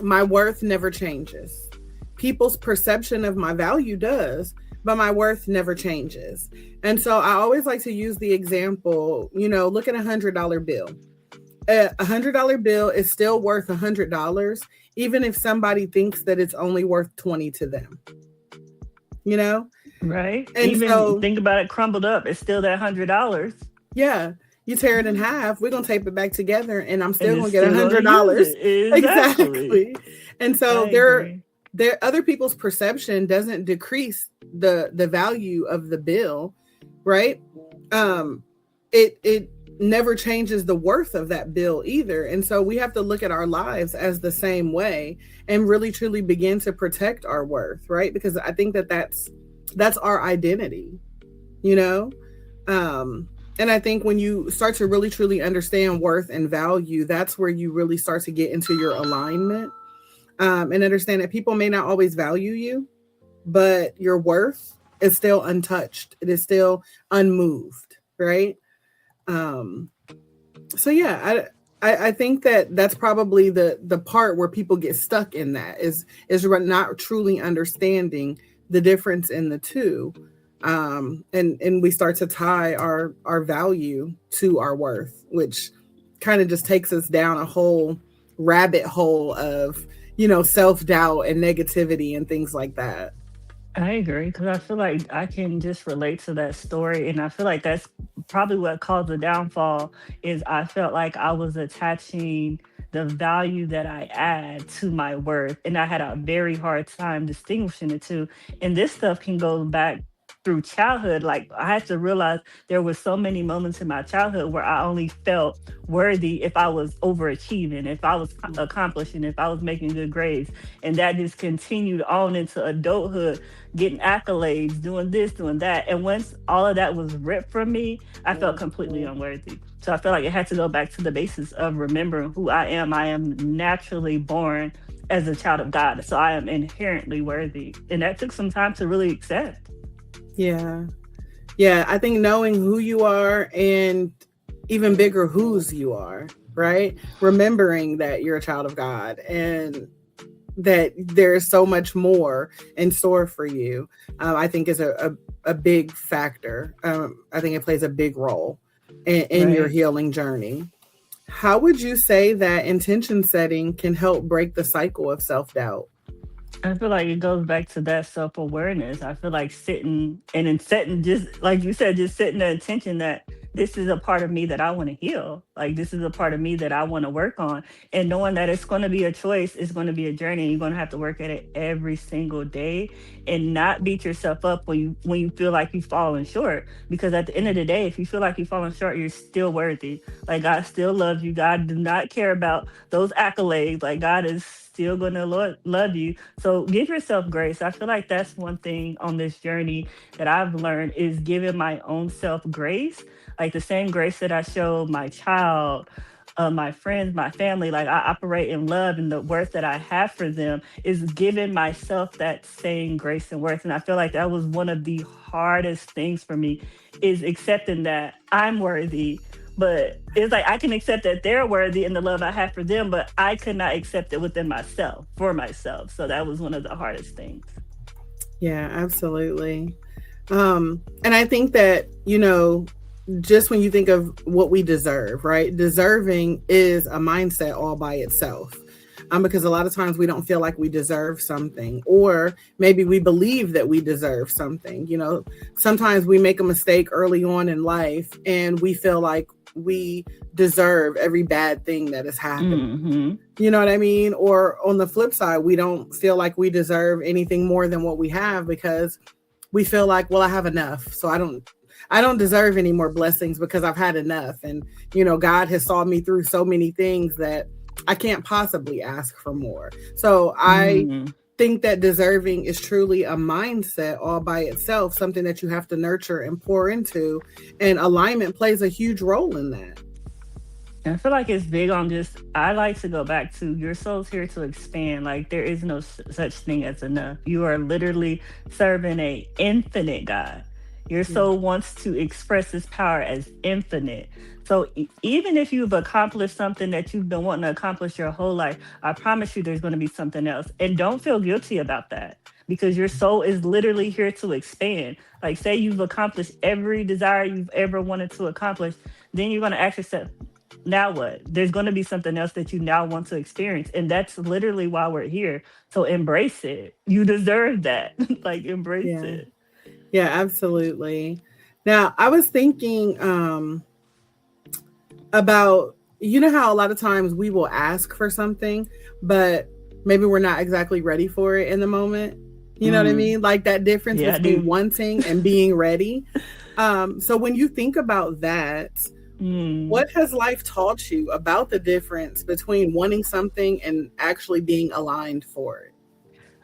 my worth never changes. People's perception of my value does, but my worth never changes. And so I always like to use the example, look at $100 bill. A $100 bill is still worth $100, even if somebody thinks that it's only worth 20 to them. Right. And even so, think about it crumbled up. It's still that $100. Yeah. You tear it in half, we're going to tape it back together, and I'm still going to And get it's still $100. Exactly. And so I agree. there other people's perception doesn't decrease the value of the bill, right? It never changes the worth of that bill either. And so we have to look at our lives as the same way and really truly begin to protect our worth, right? Because I think that's our identity, and I think when you start to really truly understand worth and value, that's where you really start to get into your alignment, and understand that people may not always value you, but your worth is still untouched. It is still unmoved, right? So yeah, I think that's probably the part where people get stuck in that is not truly understanding the difference in the two. And we start to tie our value to our worth, which kind of just takes us down a whole rabbit hole of, self-doubt and negativity and things like that. I agree, because I feel like I can just relate to that story, and I feel like that's probably what caused the downfall. Is I felt like I was attaching the value that I add to my worth, and I had a very hard time distinguishing the two. And this stuff can go back through childhood. Like, I had to realize there were so many moments in my childhood where I only felt worthy if I was overachieving, if I was accomplishing, if I was making good grades. And that just continued on into adulthood, getting accolades, doing this, doing that. And once all of that was ripped from me, I felt completely unworthy. So I felt like it had to go back to the basis of remembering who I am. I am naturally born as a child of God, so I am inherently worthy. And that took some time to really accept. Yeah. I think knowing who you are, and even bigger whose you are, right? Remembering that you're a child of God and that there's so much more in store for you, I think is a big factor. I think it plays a big role in your healing journey. How would you say that intention setting can help break the cycle of self-doubt? I feel like it goes back to that self-awareness. I feel like setting, just like you said, just setting the intention that this is a part of me that I want to heal. Like, this is a part of me that I want to work on. And knowing that it's going to be a choice, it's going to be a journey. And you're going to have to work at it every single day and not beat yourself up when you feel like you've fallen short. Because at the end of the day, if you feel like you've fallen short, you're still worthy. Like, God still loves you. God do not care about those accolades. Like, God is still going to love you. So give yourself grace. I feel like that's one thing on this journey that I've learned is giving my own self grace, like the same grace that I show my child, my friends, my family. Like, I operate in love, and the worth that I have for them is giving myself that same grace and worth. And I feel like that was one of the hardest things for me, is accepting that I'm worthy. But it's like I can accept that they're worthy in the love I have for them, but I could not accept it within myself, for myself. So that was one of the hardest things. Yeah, absolutely. And I think that, just when you think of what we deserve, right? Deserving is a mindset all by itself. Because a lot of times we don't feel like we deserve something, or maybe we believe that we deserve something. Sometimes we make a mistake early on in life and we feel like we deserve every bad thing that has happened. Mm-hmm. You know what I mean? Or on the flip side, we don't feel like we deserve anything more than what we have, because we feel like, well, I have enough. So I don't deserve any more blessings because I've had enough. And, God has saw me through so many things that I can't possibly ask for more. So I think that deserving is truly a mindset all by itself, something that you have to nurture and pour into. And alignment plays a huge role in that. And I feel like it's big on just, I like to go back to, your soul's here to expand. Like, there is no such thing as enough. You are literally serving a infinite God. Your soul wants to express its power as infinite. So even if you've accomplished something that you've been wanting to accomplish your whole life, I promise you there's going to be something else. And don't feel guilty about that, because your soul is literally here to expand. Like, say you've accomplished every desire you've ever wanted to accomplish, then you're going to ask yourself, now what? There's going to be something else that you now want to experience. And that's literally why we're here. So embrace it. You deserve that. Like, embrace it. Yeah, absolutely. Now, I was thinking about, how a lot of times we will ask for something, but maybe we're not exactly ready for it in the moment. You know what I mean? Like that difference between wanting and being ready. So when you think about that, what has life taught you about the difference between wanting something and actually being aligned for it?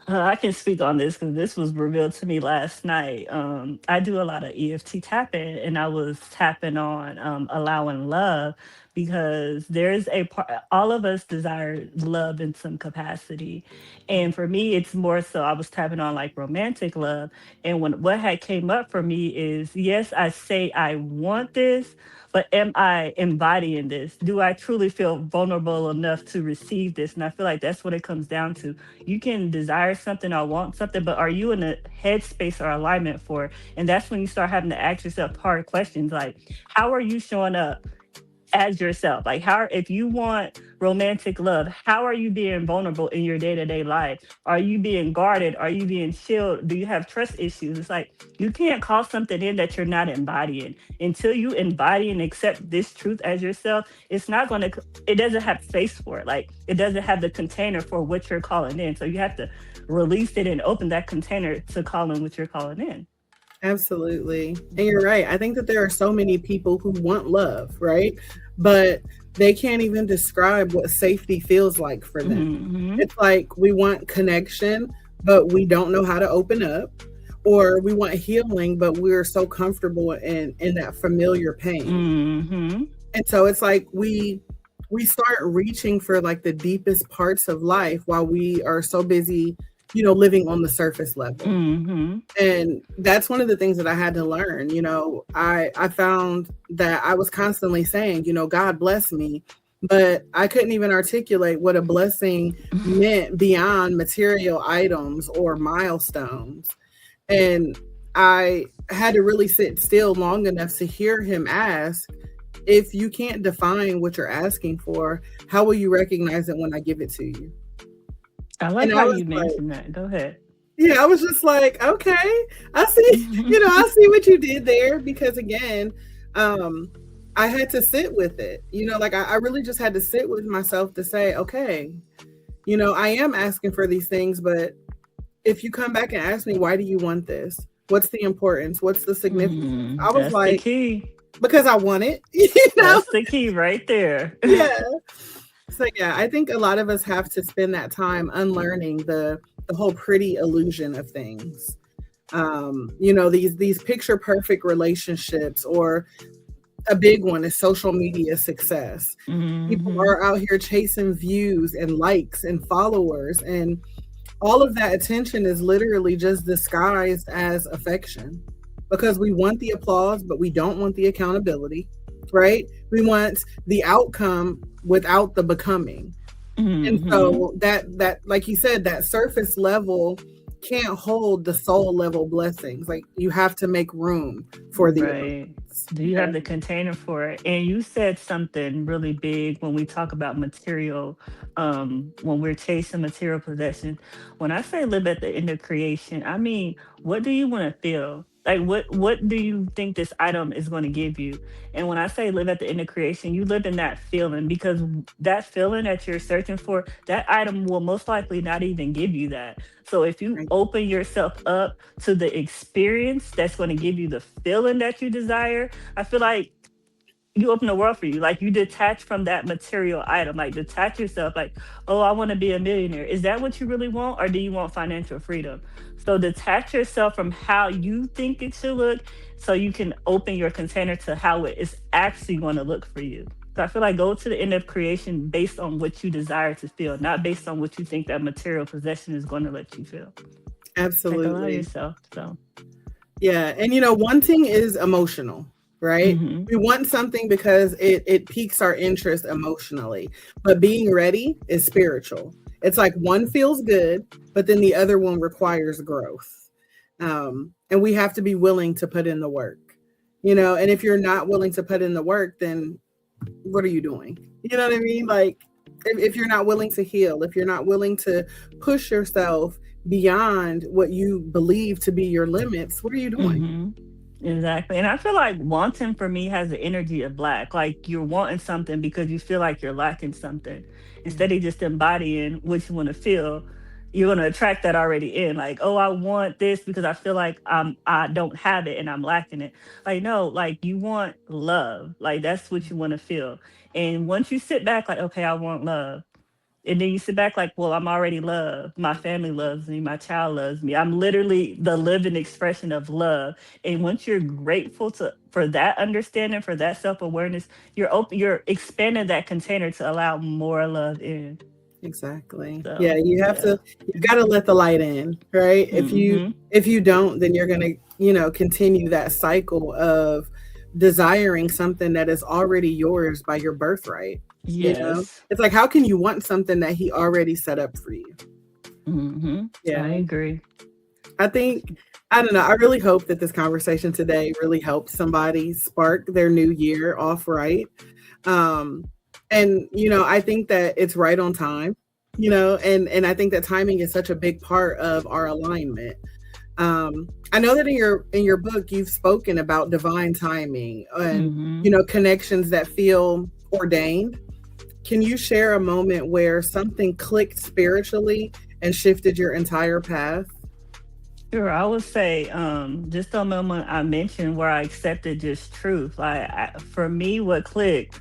I can speak on this because this was revealed to me last night. I do a lot of EFT tapping, and I was tapping on allowing love, because there's a part, all of us desire love in some capacity. And for me, it's more so I was tapping on like romantic love. And what had came up for me is, yes, I say I want this, but am I embodying this? Do I truly feel vulnerable enough to receive this? And I feel like that's what it comes down to. You can desire something or want something, but are you in a headspace or alignment for it? And that's when you start having to ask yourself hard questions like, how are you showing up as yourself? Like, how, if you want romantic love, how are you being vulnerable in your day-to-day life? Are you being guarded? Are you being chilled? Do you have trust issues? It's like, you can't call something in that you're not embodying. Until you embody and accept this truth as yourself, it's not going to, it doesn't have space for it. Like, it doesn't have the container for what you're calling in. So you have to release it and open that container to call in what you're calling in. Absolutely. And you're right. I think that there are so many people who want love, right? But they can't even describe what safety feels like for them. It's like we want connection, but we don't know how to open up. Or we want healing, but we're so comfortable in that familiar pain. And so it's like we start reaching for like the deepest parts of life while we are so busy, living on the surface level. And that's one of the things that I had to learn. I found that I was constantly saying, God bless me, but I couldn't even articulate what a blessing meant beyond material items or milestones. And I had to really sit still long enough to hear him ask, if you can't define what you're asking for, how will you recognize it when I give it to you? I like how you mentioned that. Go ahead. Yeah, I was just like, okay, I see, I see what you did there. Because again, um, I had to sit with it. Like I really just had to sit with myself to say, okay, I am asking for these things, but if you come back and ask me, why do you want this? What's the importance? What's the significance? I was That's the like, key. because I want it, That's the key right there. Yeah. So yeah, I think a lot of us have to spend that time unlearning the whole pretty illusion of things. These picture perfect relationships, or a big one is social media success. People Hmm. are out here chasing views and likes and followers, and all of that attention is literally just disguised as affection, because we want the applause, but we don't want the accountability, right? We want the outcome without the becoming. And Hmm. so that like you said, that surface level can't hold the soul level blessings. Like, you have to make room for the Right. abundance. Do you Yeah. have the container for it? And you said something really big when we talk about material, when we're chasing material possession. When I say live at the end of creation, I mean, what do you want to feel? Like what do you think this item is going to give you? And when I say live at the end of creation, you live in that feeling, because that feeling that you're searching for, that item will most likely not even give you that. So if you Right. open yourself up to the experience that's going to give you the feeling that you desire, I feel like you open the world for you. Like, you detach from that material item, like detach yourself, like, oh, I want to be a millionaire. Is that what you really want? Or do you want financial freedom? So detach yourself from how you think it should look, so you can open your container to how it is actually going to look for you. So I feel like go to the end of creation based on what you desire to feel, not based on what you think that material possession is going to let you feel. Like, allow Absolutely. yourself. So, Yeah. And wanting is emotional, right? hmm. We want something because it piques our interest emotionally. But being ready is spiritual. It's like one feels good, but then the other one requires growth. And we have to be willing to put in the work. And if you're not willing to put in the work, then what are you doing? You know what I mean? Like, if you're not willing to heal, if you're not willing to push yourself beyond what you believe to be your limits, what are you doing? Hmm. Exactly. And I feel like wanting for me has the energy of lack. Like, you're wanting something because you feel like you're lacking something. Yeah. Instead of just embodying what you want to feel, you're going to attract that already in. Like, oh, I want this because I feel like I don't have it and I'm lacking it. Like, no, like, you want love. Like, that's what you want to feel. And once you sit back, like, okay, I want love. And then you sit back like, well, I'm already loved. My family loves me. My child loves me. I'm literally the living expression of love. And once you're grateful to for that understanding, for that self-awareness, you're expanding that container to allow more love in. Exactly. Yeah, So yeah. you got to let the light in, right? Hmm. If you don't, then you're going to, continue that cycle of desiring something that is already yours by your birthright. Yes. It's like, how can you want something that he already set up for you? I Yeah. agree. I think, I don't know. I really hope that this conversation today really helps somebody spark their new year off right. Um, and I think that it's right on time. And I think that timing is such a big part of our alignment. I know that in your book you've spoken about divine timing and Hmm. connections that feel ordained. Can you share a moment where something clicked spiritually and shifted your entire path? Sure, I would say just the moment I mentioned where I accepted just truth. Like, for me, what clicked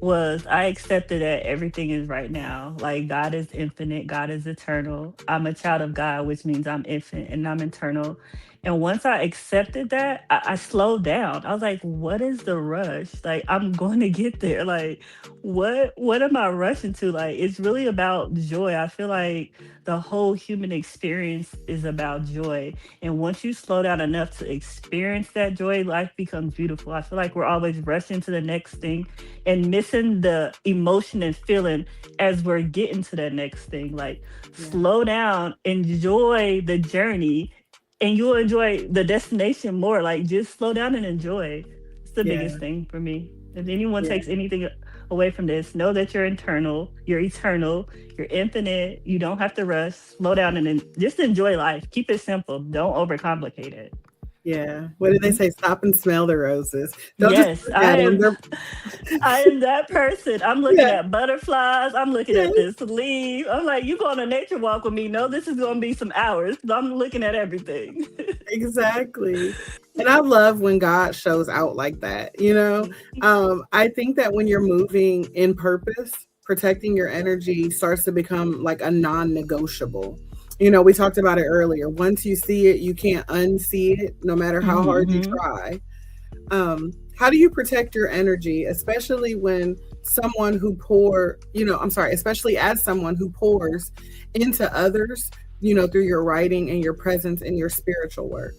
was I accepted that everything is right now. Like, God is infinite, God is eternal. I'm a child of God, which means I'm infinite and I'm eternal. And once I accepted that, I slowed down. I was like, what is the rush? Like, I'm going to get there. Like, what am I rushing to? Like, it's really about joy. I feel like the whole human experience is about joy. And once you slow down enough to experience that joy, life becomes beautiful. I feel like we're always rushing to the next thing and missing the emotion and feeling as we're getting to that next thing. Like, Yeah. slow down, enjoy the journey, and you'll enjoy the destination more. Like, just slow down and enjoy. It's the Yeah. biggest thing for me. If anyone Yeah. takes anything away from this, know that you're internal, you're eternal, you're infinite. You don't have to rush. Slow down and just enjoy life. Keep it simple. Don't overcomplicate it. Yeah. What did they say? Stop and smell the roses. Don't just Yes, look at them. They're, I am that person. I'm looking yeah. at butterflies. I'm looking at Yes. this leaf. I'm like, you go on a nature walk with me. No, this is going to be some hours. I'm looking at everything. Exactly. And I love when God shows out like that. I think that when you're moving in purpose, protecting your energy starts to become like a non-negotiable. We talked about it earlier. Once you see it, you can't unsee it, no matter how hard you Hmm. try. How do you protect your energy, especially when someone who especially as someone who pours into others, through your writing and your presence and your spiritual work?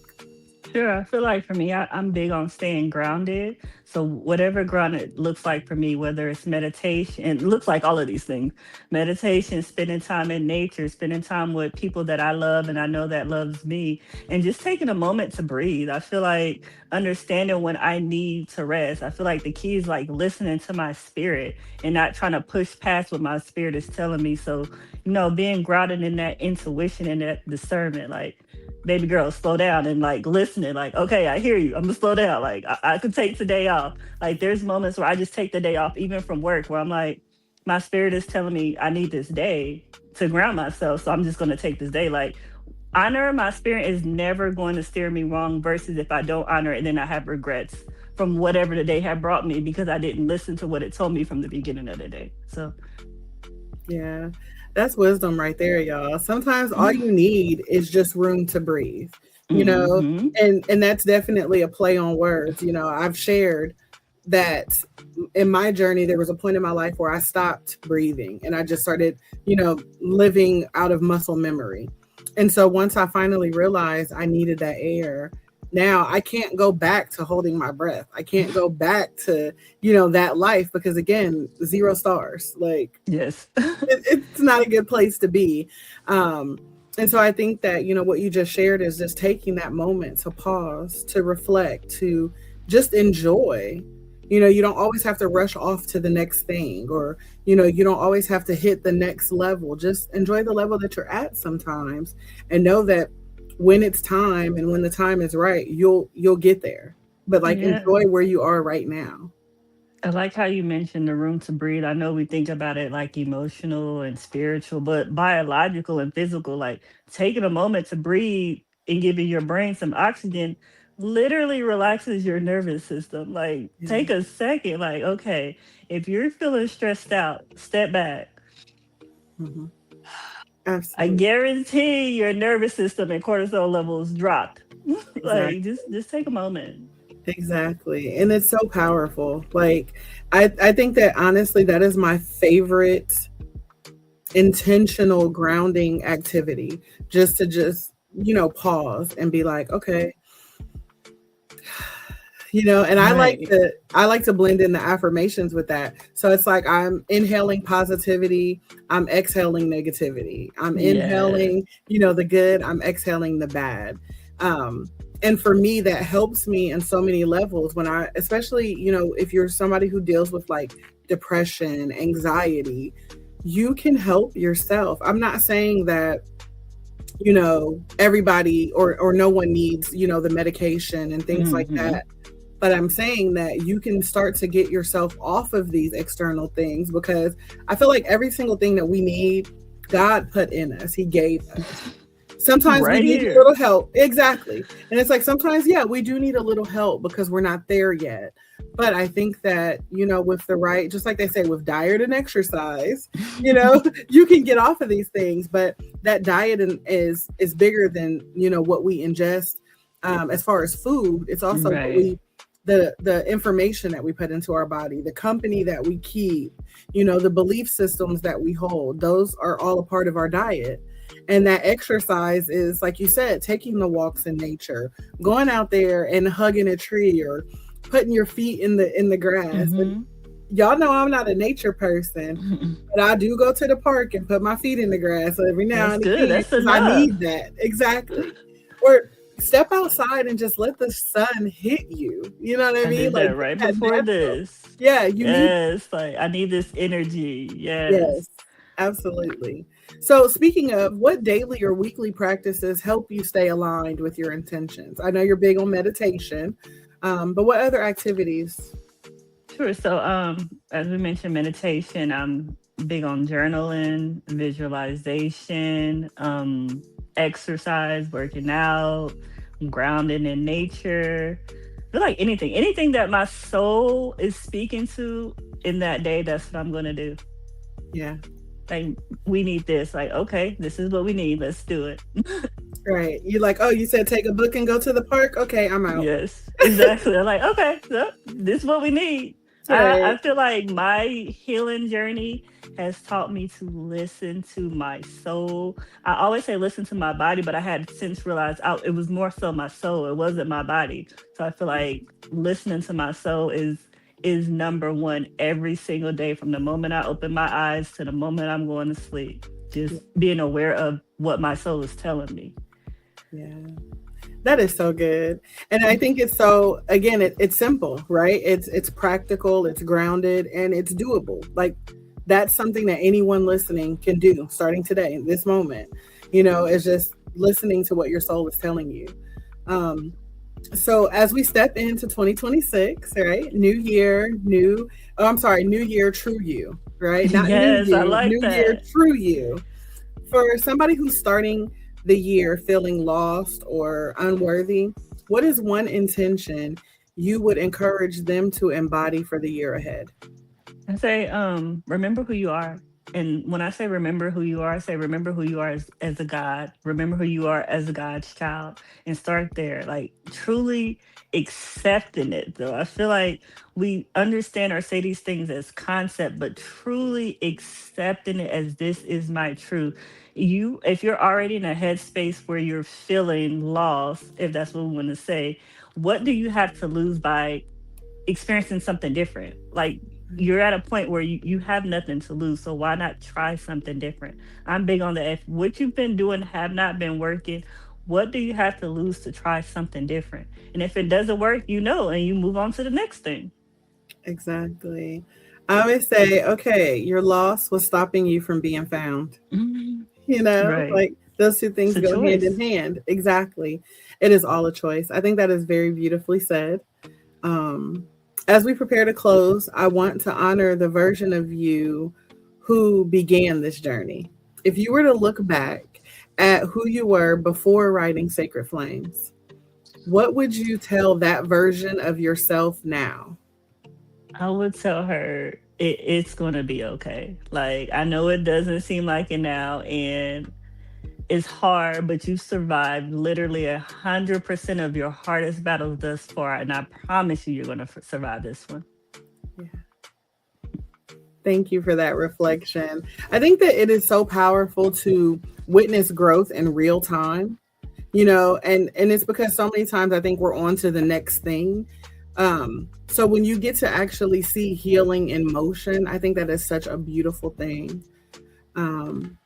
Sure. I feel like for me, I'm big on staying grounded. So whatever grounded looks like for me, whether it's meditation, it looks like all of these things: meditation, spending time in nature, spending time with people that I love and I know that loves me, and just taking a moment to breathe. I feel like understanding when I need to rest. I feel like the key is like listening to my spirit and not trying to push past what my spirit is telling me. So, being grounded in that intuition and that discernment, like, baby girl, slow down, and like listening, like, okay, I hear you. I'm gonna slow down. Like, I could take today off. Like, there's moments where I just take the day off, even from work, where I'm like, my spirit is telling me I need this day to ground myself. So I'm just gonna take this day. Like, honor my spirit is never going to steer me wrong, versus if I don't honor it, then I have regrets from whatever the day had brought me because I didn't listen to what it told me from the beginning of the day. So Yeah, that's wisdom right there, y'all. Sometimes all you need is just room to breathe, you know, mm-hmm. and that's definitely a play on words. I've shared that in my journey, there was a point in my life where I stopped breathing and I just started, living out of muscle memory. And so once I finally realized I needed that air, now I can't go back to holding my breath. I can't go back to, that life, because again, 0 stars. Like, Yes. it's not a good place to be. And so I think that, what you just shared is just taking that moment to pause, to reflect, to just enjoy. You don't always have to rush off to the next thing, or, you don't always have to hit the next level. Just enjoy the level that you're at sometimes, and know that when it's time and when the time is right, you'll get there. But like, Yeah. enjoy where you are right now. I like how you mentioned the room to breathe. I know we think about it like emotional and spiritual, but biological and physical, like taking a moment to breathe and giving your brain some oxygen literally relaxes your nervous system. Like, Yeah. take a second, like, okay, if you're feeling stressed out, step back. Hmm. I Absolutely. guarantee your nervous system and cortisol levels dropped. Like, Exactly. just take a moment. Exactly. And it's so powerful. Like, I think that honestly, that is my favorite intentional grounding activity. Pause and be like, okay, and Right. I like to blend in the affirmations with that. So it's like I'm inhaling positivity, I'm exhaling negativity. I'm Yes. inhaling, the good, I'm exhaling the bad. Um and for me, that helps me in so many levels when especially, if you're somebody who deals with like depression, anxiety, you can help yourself. I'm not saying that everybody or no one needs the medication and things like Hmm. that, but I'm saying that you can start to get yourself off of these external things, because I feel like every single thing that we need, God put in us. He gave us. Sometimes we Right need a here. little help. Exactly. And it's like sometimes, yeah, we do need a little help because we're not there yet. But I think that, with the right, just like they say, with diet and exercise, you can get off of these things. But that diet is bigger than, what we ingest. As far as food, it's also what Right. the information that we put into our body, the company that we keep, the belief systems that we hold. Those are all a part of our diet. And that exercise is, like you said, taking the walks in nature, going out there and hugging a tree, or putting your feet in the grass. And Hmm. y'all know I'm not a nature person, but I do go to the park and put my feet in the grass every now That's and good. again, That's because I need enough. that. Exactly. Or step outside and just let the sun hit you. You know what I I mean? did Like, that get right that before natural. this. Yeah, you need. Yes. Like, I need this energy. Yes. Yes. Absolutely. So, speaking of, what daily or weekly practices help you stay aligned with your intentions? I know you're big on meditation, but what other activities? Sure. So, as we mentioned, meditation. I'm big on journaling, visualization, exercise, working out, grounding in nature. I feel like anything that my soul is speaking to in that day, that's what I'm gonna do. Yeah, Like, we need this. Like, okay, this is what we need. Let's do it. right. You like, oh, you said take a book and go to the park? Okay, I'm out. Yes, exactly. I'm like, okay, so this is what we need. I Right. feel like my healing journey has taught me to listen to my soul. I always say listen to my body, but I had since realized it was more so my soul. It wasn't my body. So I feel like listening to my soul is number one every single day, from the moment I open my eyes to the moment I'm going to sleep. Just being aware of what my soul is telling me. Yeah. That is so good. And I think it's so, again, it's simple, right? It's practical, it's grounded, and it's doable. Like, that's something that anyone listening can do starting today, in this moment. It's just listening to what your soul is telling you. Um, so as we step into 2026, right? New year, true you, right? Not new Yes, I you, like new year, that. true you. For somebody who's starting the year feeling lost or unworthy, what is one intention you would encourage them to embody for the year ahead? I say, remember who you are. And when I say remember who you are, I say remember who you are as a God. Remember who you are as a God's child, and start there. Like, truly accepting it, though. I feel like we understand or say these things as concept, but truly accepting it as this is my truth. If you're already in a headspace where you're feeling lost, if that's what we want to say, what do you have to lose by experiencing something different? Like, you're at a point where you have nothing to lose, so why not try something different? I'm big on that. If what you've been doing have not been working, what do you have to lose to try something different? And if it doesn't work, and you move on to the next thing. Exactly. I always say, okay, your loss was stopping you from being found. Mhm. Right. Like, those two It's things a go hand in choice. hand. Exactly. It is all a choice. I think that is very beautifully said. Um, as we prepare to close, I want to honor the version of you who began this journey. If you were to look back at who you were before writing Sacred Flames, what would you tell that version of yourself now? I would tell her it's going to be okay. Like, I know it doesn't seem like it now, and it's hard, but you survived literally 100% of your hardest battles thus far, and I promise you're going to survive this one. Yeah. Thank you for that reflection. I think that it is so powerful to witness growth in real time, and it's because so many times I think we're on to the next thing. So when you get to actually see healing in motion, I think that is such a beautiful thing. Um,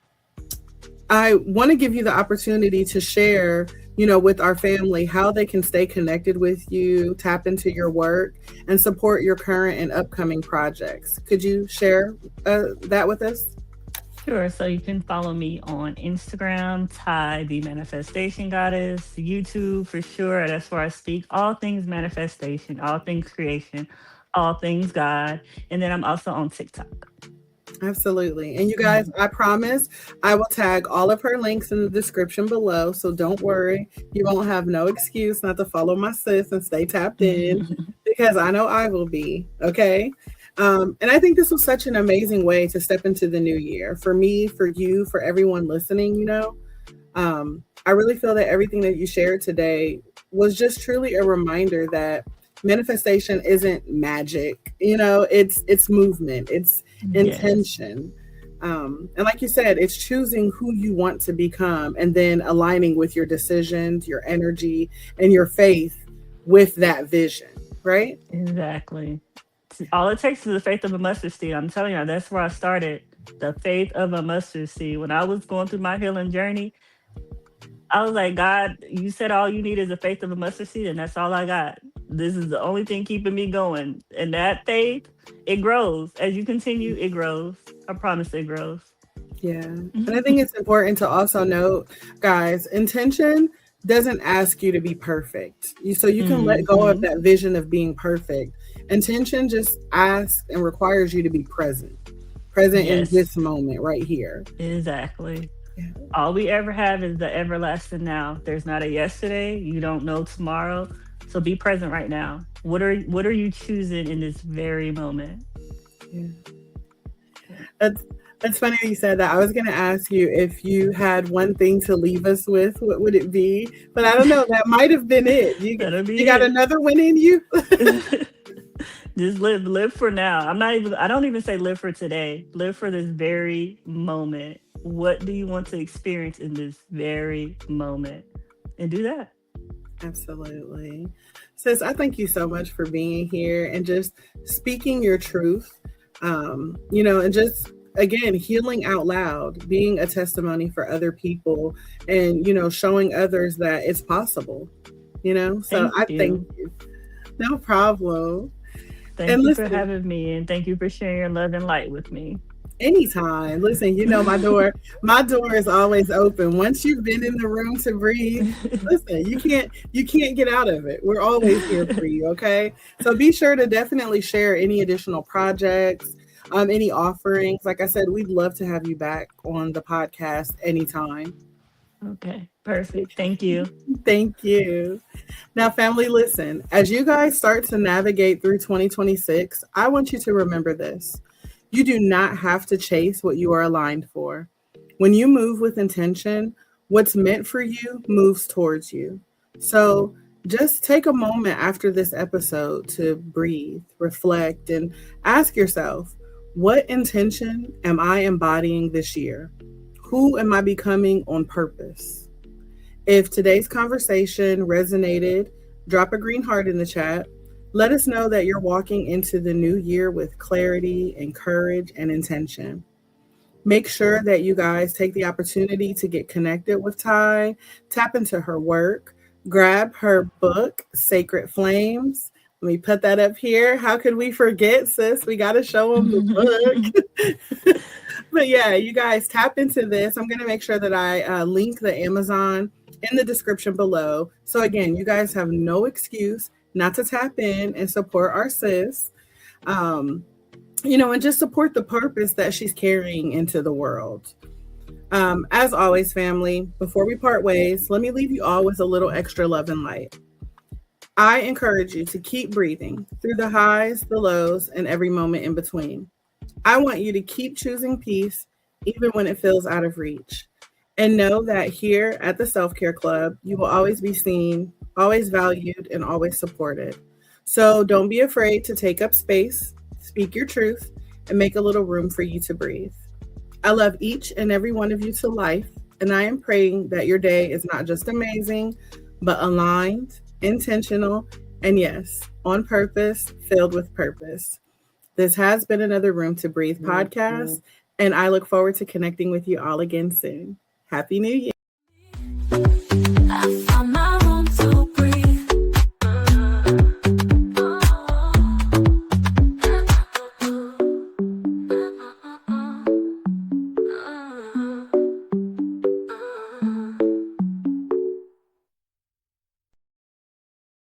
I want to give you the opportunity to share, with our family, how they can stay connected with you, tap into your work, and support your current and upcoming projects. Could you share that with us? Sure. So you can follow me on Instagram, Ty the Manifestation Goddess, YouTube for sure. That's where I speak all things manifestation, all things creation, all things God. And then I'm also on TikTok. Absolutely. And you guys, I promise I will tag all of her links in the description below. So don't worry. You won't have no excuse not to follow my sis and stay tapped in, because I know I will be. Okay. And I think this was such an amazing way to step into the new year for me, for you, for everyone listening. I really feel that everything that you shared today was just truly a reminder that manifestation isn't magic. It's movement, it's Yes, intention. And like you said, it's choosing who you want to become and then aligning with your decisions, your energy, and your faith with that vision, right? exactly. All it takes is the faith of a mustard seed. I'm telling you, that's where I started. The faith of a mustard seed. When I was going through my healing journey, I was like, God, you said all you need is the faith of a mustard seed, and that's all I got. This is the only thing keeping me going. And that faith, it grows. As you continue, it grows. I promise it grows. Yeah. And I think it's important to also note, guys, intention doesn't ask you to be perfect. So you can let go of Hmm. that vision of being perfect. Intention just asks and requires you to be present in Yes, this moment right here. exactly. Yeah. All we ever have is the everlasting now. There's not a yesterday. You don't know tomorrow. So be present right now. What are you choosing in this very moment? Yeah. That's that's funny you said that. I was gonna ask you if you had one thing to leave us with, what would it be? But I don't know. That might have been it. That'll You be got it. another one in you. Just live for now. I don't even say live for today. Live for this very moment. What do you want to experience in this very moment? And do that. Absolutely. Sis, I thank you so much for being here and just speaking your truth. And just again, healing out loud, being a testimony for other people and, showing others that it's possible, So Thank I thank you. you. No problem. And Thank you for listen, having me, and thank you for sharing your love and light with me. anytime. Listen, my door is always open. Once you've been in the room to breathe, listen, you can't get out of it. We're always here for you, okay? So be sure to definitely share any additional projects, any offerings. Like I said, we'd love to have you back on the podcast anytime. Okay, perfect. Thank you. Thank you. Now, family, listen, as you guys start to navigate through 2026, I want you to remember this. You do not have to chase what you are aligned for. When you move with intention, what's meant for you moves towards you. So just take a moment after this episode to breathe, reflect, and ask yourself, what intention am I embodying this year? Who am I becoming on purpose? If today's conversation resonated, drop a green heart in the chat. Let us know that you're walking into the new year with clarity and courage and intention. Make sure that you guys take the opportunity to get connected with Ty, tap into her work, grab her book, Sacred Flames. Let me put that up here. How could we forget, sis? We got to show them the book. But yeah, you guys tap into this. I'm going to make sure that I link the Amazon in the description below. So again, you guys have no excuse not to tap in and support our sis. Um, and just support the purpose that she's carrying into the world. As always, family, before we part ways, let me leave you all with a little extra love and light. I encourage you to keep breathing through the highs, the lows, and every moment in between. I want you to keep choosing peace, even when it feels out of reach. And know that here at the Self Care Club, you will always be seen, always valued, and always supported. So don't be afraid to take up space, speak your truth, and make a little room for you to breathe. I love each and every one of you to life, and I am praying that your day is not just amazing, but aligned, intentional, and yes, on purpose, filled with purpose. This has been another Room to Breathe podcast, and I look forward to connecting with you all again soon. Happy New Year.